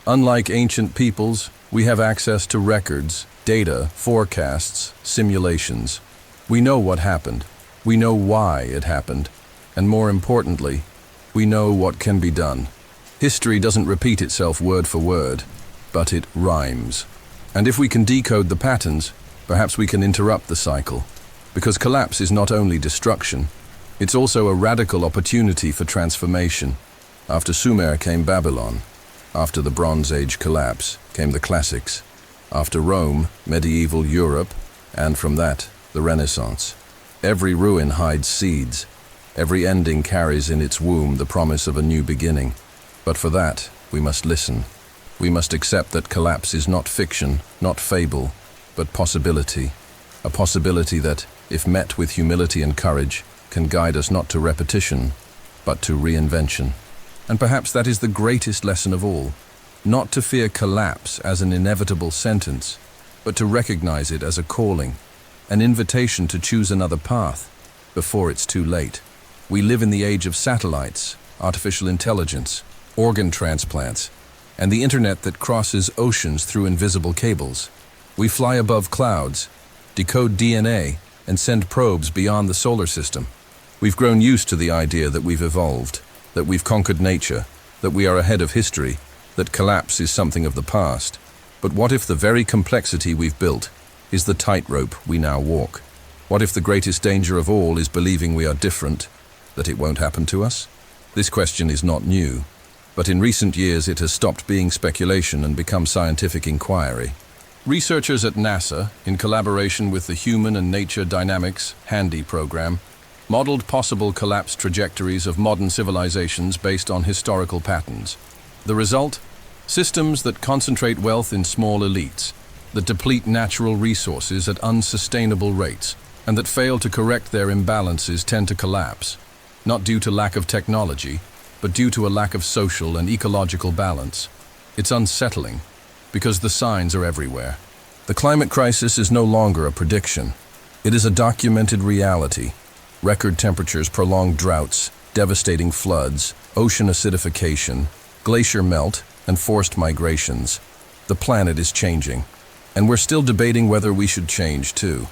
Unlike ancient peoples, we have access to records, data, forecasts, simulations. We know what happened. We know why it happened. And more importantly, we know what can be done. History doesn't repeat itself word for word, but it rhymes. And if we can decode the patterns, perhaps we can interrupt the cycle. Because collapse is not only destruction, it's also a radical opportunity for transformation. After Sumer came Babylon. After the Bronze Age collapse came the classics. After Rome, medieval Europe, and from that, the Renaissance. Every ruin hides seeds. Every ending carries in its womb the promise of a new beginning. But for that, we must listen. We must accept that collapse is not fiction, not fable, but possibility. A possibility that, if met with humility and courage, can guide us not to repetition, but to reinvention. And perhaps that is the greatest lesson of all: not to fear collapse as an inevitable sentence, but to recognize it as a calling, an invitation to choose another path before it's too late. We live in the age of satellites, artificial intelligence, organ transplants, and the internet that crosses oceans through invisible cables. We fly above clouds, decode DNA, and send probes beyond the solar system. We've grown used to the idea that we've evolved, that we've conquered nature, that we are ahead of history, that collapse is something of the past. But what if the very complexity we've built is the tightrope we now walk? What if the greatest danger of all is believing we are different, that it won't happen to us? This question is not new, but in recent years it has stopped being speculation and become scientific inquiry. Researchers at NASA, in collaboration with the Human and Nature Dynamics HANDY program, modeled possible collapse trajectories of modern civilizations based on historical patterns. The result? Systems that concentrate wealth in small elites, that deplete natural resources at unsustainable rates, and that fail to correct their imbalances tend to collapse, not due to lack of technology, but due to a lack of social and ecological balance. It's unsettling, because the signs are everywhere. The climate crisis is no longer a prediction. It is a documented reality. Record temperatures, prolonged droughts, devastating floods, ocean acidification, glacier melt, and forced migrations. The planet is changing, and we're still debating whether we should change too.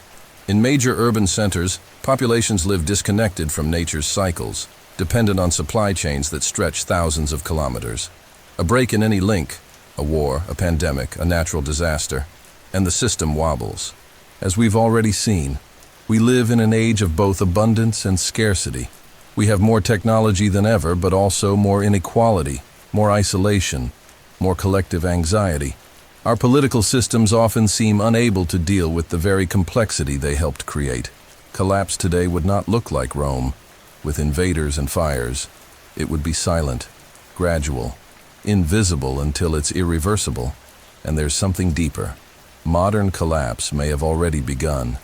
In major urban centers, populations live disconnected from nature's cycles, dependent on supply chains that stretch thousands of kilometers. A break in any link, a war, a pandemic, a natural disaster, and the system wobbles. As we've already seen, we live in an age of both abundance and scarcity. We have more technology than ever, but also more inequality, more isolation, more collective anxiety. Our political systems often seem unable to deal with the very complexity they helped create. Collapse today would not look like Rome, with invaders and fires. It would be silent, gradual, invisible until it's irreversible. And there's something deeper. Modern collapse may have already begun.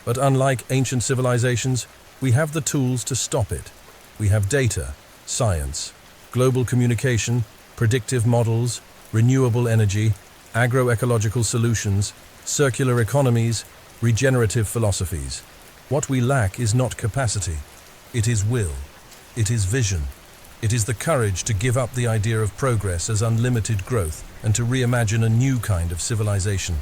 But unlike ancient civilizations, we have the tools to stop it. We have data, science, global communication, predictive models, renewable energy, agroecological solutions, circular economies, regenerative philosophies. What we lack is not capacity. It is will. It is vision. It is the courage to give up the idea of progress as unlimited growth and to reimagine a new kind of civilization.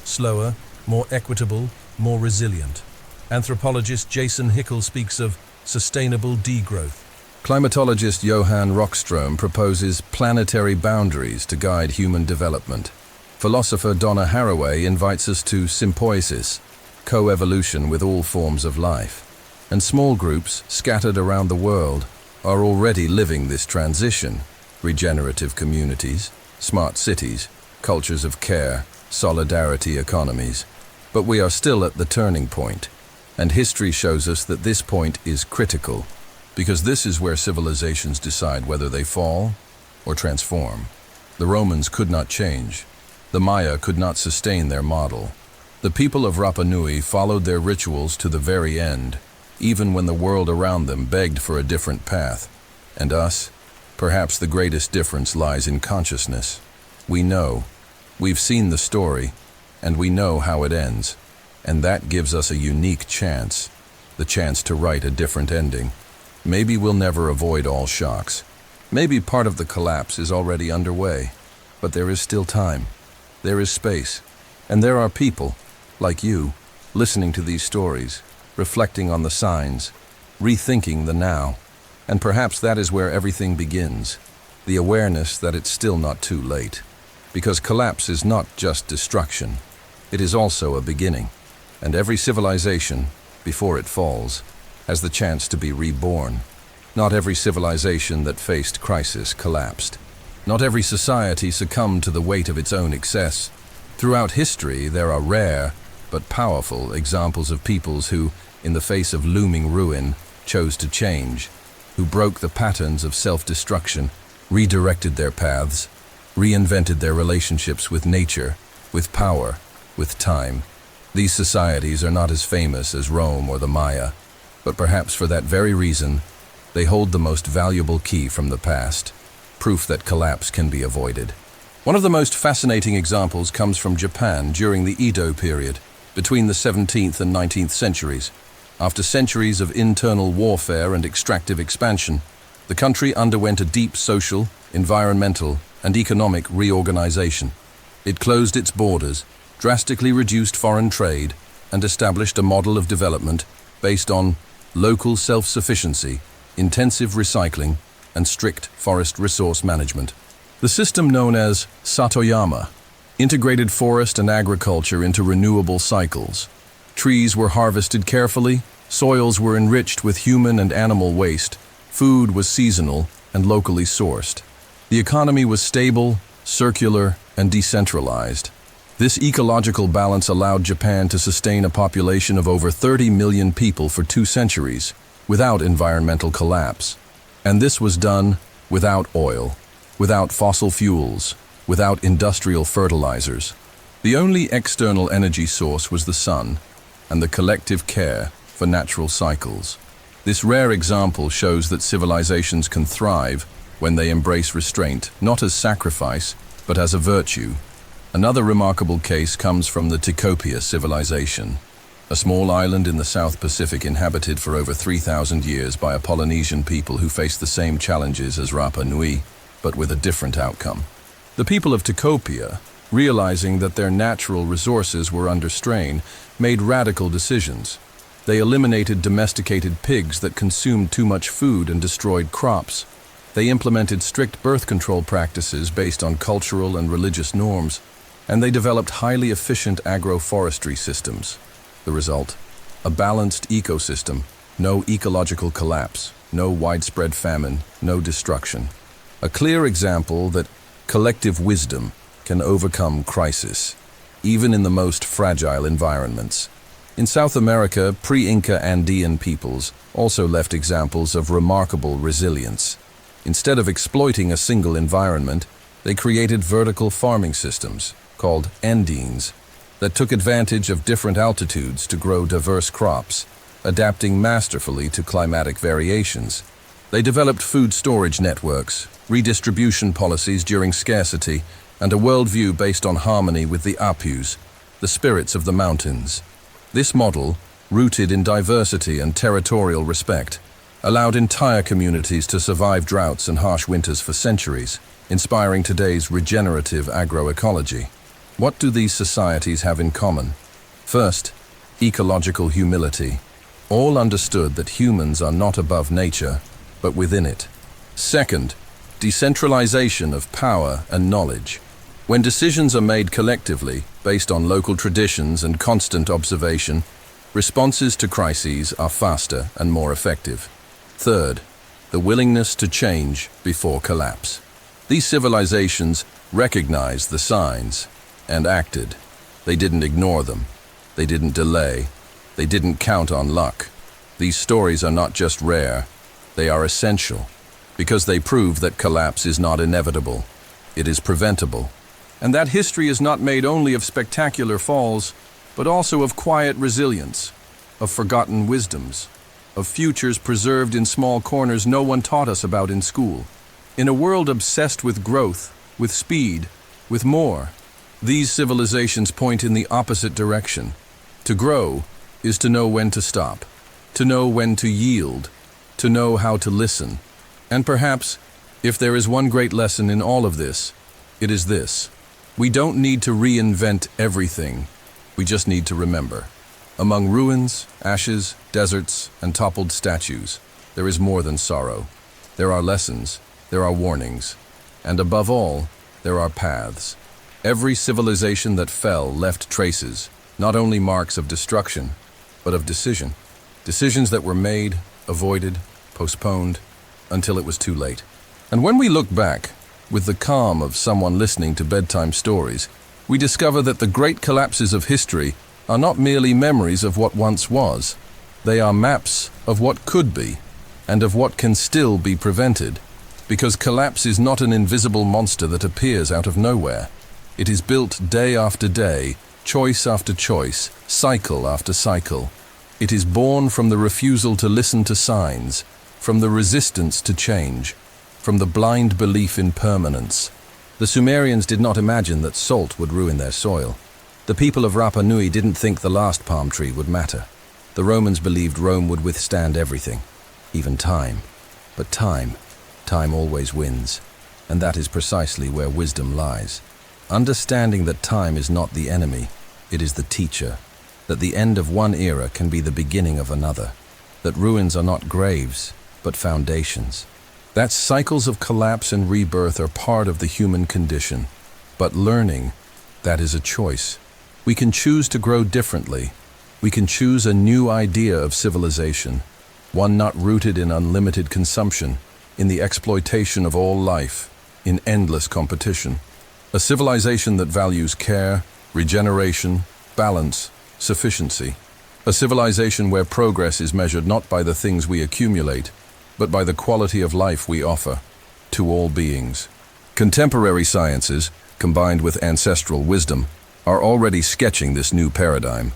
Slower, more equitable, more resilient. Anthropologist Jason Hickel speaks of sustainable degrowth. Climatologist Johan Rockström proposes planetary boundaries to guide human development. Philosopher Donna Haraway invites us to symbiosis, co-evolution with all forms of life. And small groups scattered around the world are already living this transition. Regenerative communities, smart cities, cultures of care, solidarity economies. But we are still at the turning point, and history shows us that this point is critical, because this is where civilizations decide whether they fall or transform. The Romans could not change. The Maya could not sustain their model. The people of Rapa Nui followed their rituals to the very end, even when the world around them begged for a different path. And us? Perhaps the greatest difference lies in consciousness. We know. We've seen the story, and we know how it ends. And that gives us a unique chance, the chance to write a different ending. Maybe we'll never avoid all shocks. Maybe part of the collapse is already underway. But there is still time. There is space. And there are people, like you, listening to these stories, reflecting on the signs, rethinking the now. And perhaps that is where everything begins, the awareness that it's still not too late. Because collapse is not just destruction, it is also a beginning. And every civilization, before it falls, has the chance to be reborn. Not every civilization that faced crisis collapsed. Not every society succumbed to the weight of its own excess. Throughout history, there are rare but powerful examples of peoples who, in the face of looming ruin, chose to change, who broke the patterns of self-destruction, redirected their paths, reinvented their relationships with nature, with power, with time. These societies are not as famous as Rome or the Maya, but perhaps for that very reason, they hold the most valuable key from the past, proof that collapse can be avoided. One of the most fascinating examples comes from Japan during the Edo period, between the 17th and 19th centuries. After centuries of internal warfare and extractive expansion, the country underwent a deep social, environmental, and economic reorganization. It closed its borders, drastically reduced foreign trade, and established a model of development based on local self-sufficiency, intensive recycling, and strict forest resource management. The system known as Satoyama integrated forest and agriculture into renewable cycles. Trees were harvested carefully, soils were enriched with human and animal waste, food was seasonal and locally sourced. The economy was stable, circular, and decentralized. This ecological balance allowed Japan to sustain a population of over 30 million people for 2 centuries, without environmental collapse. And this was done without oil. without fossil fuels, without industrial fertilizers. The only external energy source was the sun and the collective care for natural cycles. This rare example shows that civilizations can thrive when they embrace restraint, not as sacrifice, but as a virtue. Another remarkable case comes from the Tikopia civilization, a small island in the South Pacific inhabited for over 3,000 years by a Polynesian people who faced the same challenges as Rapa Nui, but with a different outcome. The people of Tikopia, realizing that their natural resources were under strain, made radical decisions. They eliminated domesticated pigs that consumed too much food and destroyed crops. They implemented strict birth control practices based on cultural and religious norms, and they developed highly efficient agroforestry systems. The result? A balanced ecosystem, no ecological collapse, no widespread famine, no destruction. A clear example that collective wisdom can overcome crisis, even in the most fragile environments. In South America, pre-Inca Andean peoples also left examples of remarkable resilience. Instead of exploiting a single environment, they created vertical farming systems, called endines, that took advantage of different altitudes to grow diverse crops, adapting masterfully to climatic variations. They developed food storage networks, redistribution policies during scarcity, and a worldview based on harmony with the Apus, the spirits of the mountains. This model, rooted in diversity and territorial respect, allowed entire communities to survive droughts and harsh winters for centuries, inspiring today's regenerative agroecology. What do these societies have in common? First, ecological humility. All understood that humans are not above nature, but within it. Second, decentralization of power and knowledge. When decisions are made collectively, based on local traditions and constant observation, responses to crises are faster and more effective. Third, the willingness to change before collapse. These civilizations recognized the signs and acted. They didn't ignore them. They didn't delay. They didn't count on luck. These stories are not just rare, they are essential, because they prove that collapse is not inevitable, it is preventable. And that history is not made only of spectacular falls, but also of quiet resilience, of forgotten wisdoms, of futures preserved in small corners no one taught us about in school. In a world obsessed with growth, with speed, with more, these civilizations point in the opposite direction. To grow is to know when to stop, to know when to yield, to know how to listen. And perhaps, if there is one great lesson in all of this, it is this. We don't need to reinvent everything. We just need to remember. Among ruins, ashes, deserts, and toppled statues, there is more than sorrow. There are lessons, there are warnings, and above all, there are paths. Every civilization that fell left traces, not only marks of destruction, but of decision. Decisions that were made, avoided, postponed, until it was too late. And when we look back, with the calm of someone listening to bedtime stories, we discover that the great collapses of history are not merely memories of what once was. They are maps of what could be, and of what can still be prevented. Because collapse is not an invisible monster that appears out of nowhere. It is built day after day, choice after choice, cycle after cycle. It is born from the refusal to listen to signs, from the resistance to change, from the blind belief in permanence. The Sumerians did not imagine that salt would ruin their soil. The people of Rapa Nui didn't think the last palm tree would matter. The Romans believed Rome would withstand everything, even time. But time always wins, and that is precisely where wisdom lies. Understanding that time is not the enemy, it is the teacher, that the end of one era can be the beginning of another, that ruins are not graves, but foundations, that cycles of collapse and rebirth are part of the human condition. But learning, that is a choice. We can choose to grow differently. We can choose a new idea of civilization, one not rooted in unlimited consumption, in the exploitation of all life, in endless competition. A civilization that values care, regeneration, balance, sufficiency. A civilization where progress is measured not by the things we accumulate, but by the quality of life we offer to all beings. Contemporary sciences, combined with ancestral wisdom, are already sketching this new paradigm.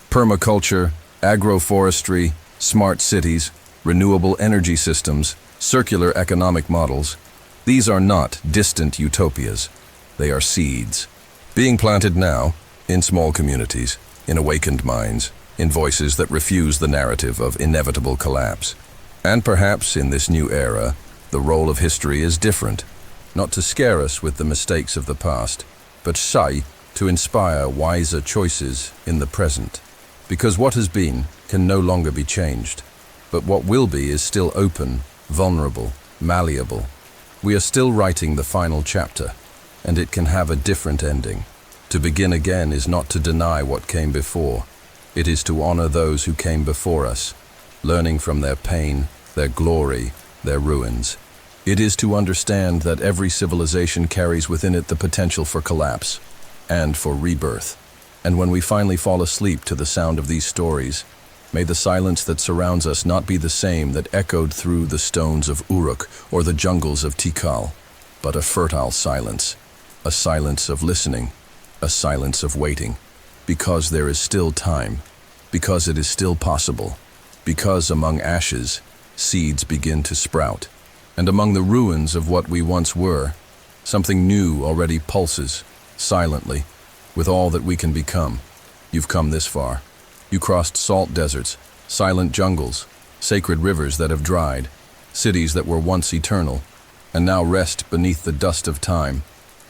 Permaculture, agroforestry, smart cities, renewable energy systems, circular economic models, these are not distant utopias. They are seeds, being planted now, in small communities, in awakened minds, in voices that refuse the narrative of inevitable collapse. And perhaps in this new era, the role of history is different, not to scare us with the mistakes of the past, but to inspire wiser choices in the present. Because what has been can no longer be changed, but what will be is still open, vulnerable, malleable. We are still writing the final chapter, and it can have a different ending. To begin again is not to deny what came before. It is to honor those who came before us, learning from their pain, their glory, their ruins. It is to understand that every civilization carries within it the potential for collapse and for rebirth. And when we finally fall asleep to the sound of these stories, may the silence that surrounds us not be the same that echoed through the stones of Uruk or the jungles of Tikal, but a fertile silence, a silence of listening, a silence of waiting, because there is still time, because it is still possible, because among ashes, seeds begin to sprout, and among the ruins of what we once were, something new already pulses, silently, with all that we can become. You've come this far. You crossed salt deserts, silent jungles, sacred rivers that have dried, cities that were once eternal, and now rest beneath the dust of time.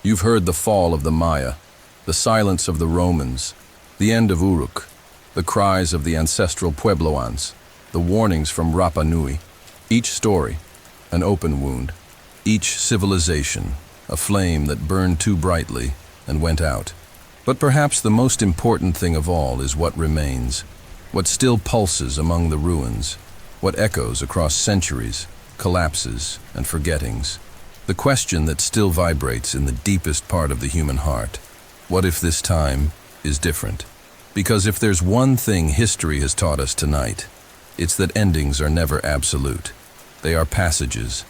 You've heard the fall of the Maya, the silence of the Romans, the end of Uruk, the cries of the Ancestral Puebloans, the warnings from Rapa Nui. Each story, an open wound. Each civilization, a flame that burned too brightly and went out. But perhaps the most important thing of all is what remains, what still pulses among the ruins, what echoes across centuries, collapses, and forgettings. The question that still vibrates in the deepest part of the human heart. What if this time is different? Because if there's one thing history has taught us tonight, it's that endings are never absolute. They are passages.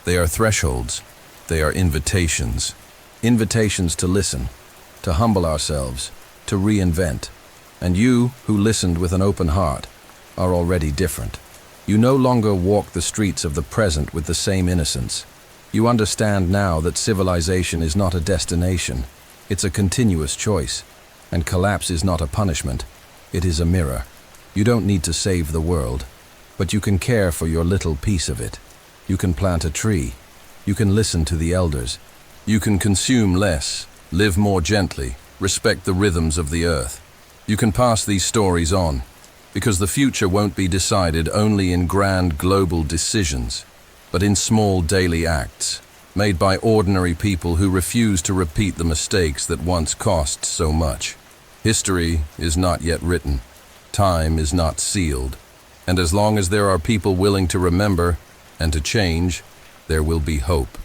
They are thresholds. They are invitations. Invitations to listen, to humble ourselves, to reinvent. And you, who listened with an open heart, are already different. You no longer walk the streets of the present with the same innocence. You understand now that civilization is not a destination. It's a continuous choice. And collapse is not a punishment. It is a mirror. You don't need to save the world, but you can care for your little piece of it. You can plant a tree. You can listen to the elders. You can consume less, live more gently, respect the rhythms of the earth. You can pass these stories on, because the future won't be decided only in grand global decisions, but in small daily acts, made by ordinary people who refuse to repeat the mistakes that once cost so much. History is not yet written. Time is not sealed. And as long as there are people willing to remember and to change, there will be hope.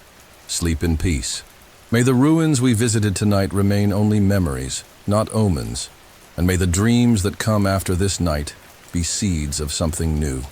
Sleep in peace. May the ruins we visited tonight remain only memories, not omens, and may the dreams that come after this night be seeds of something new.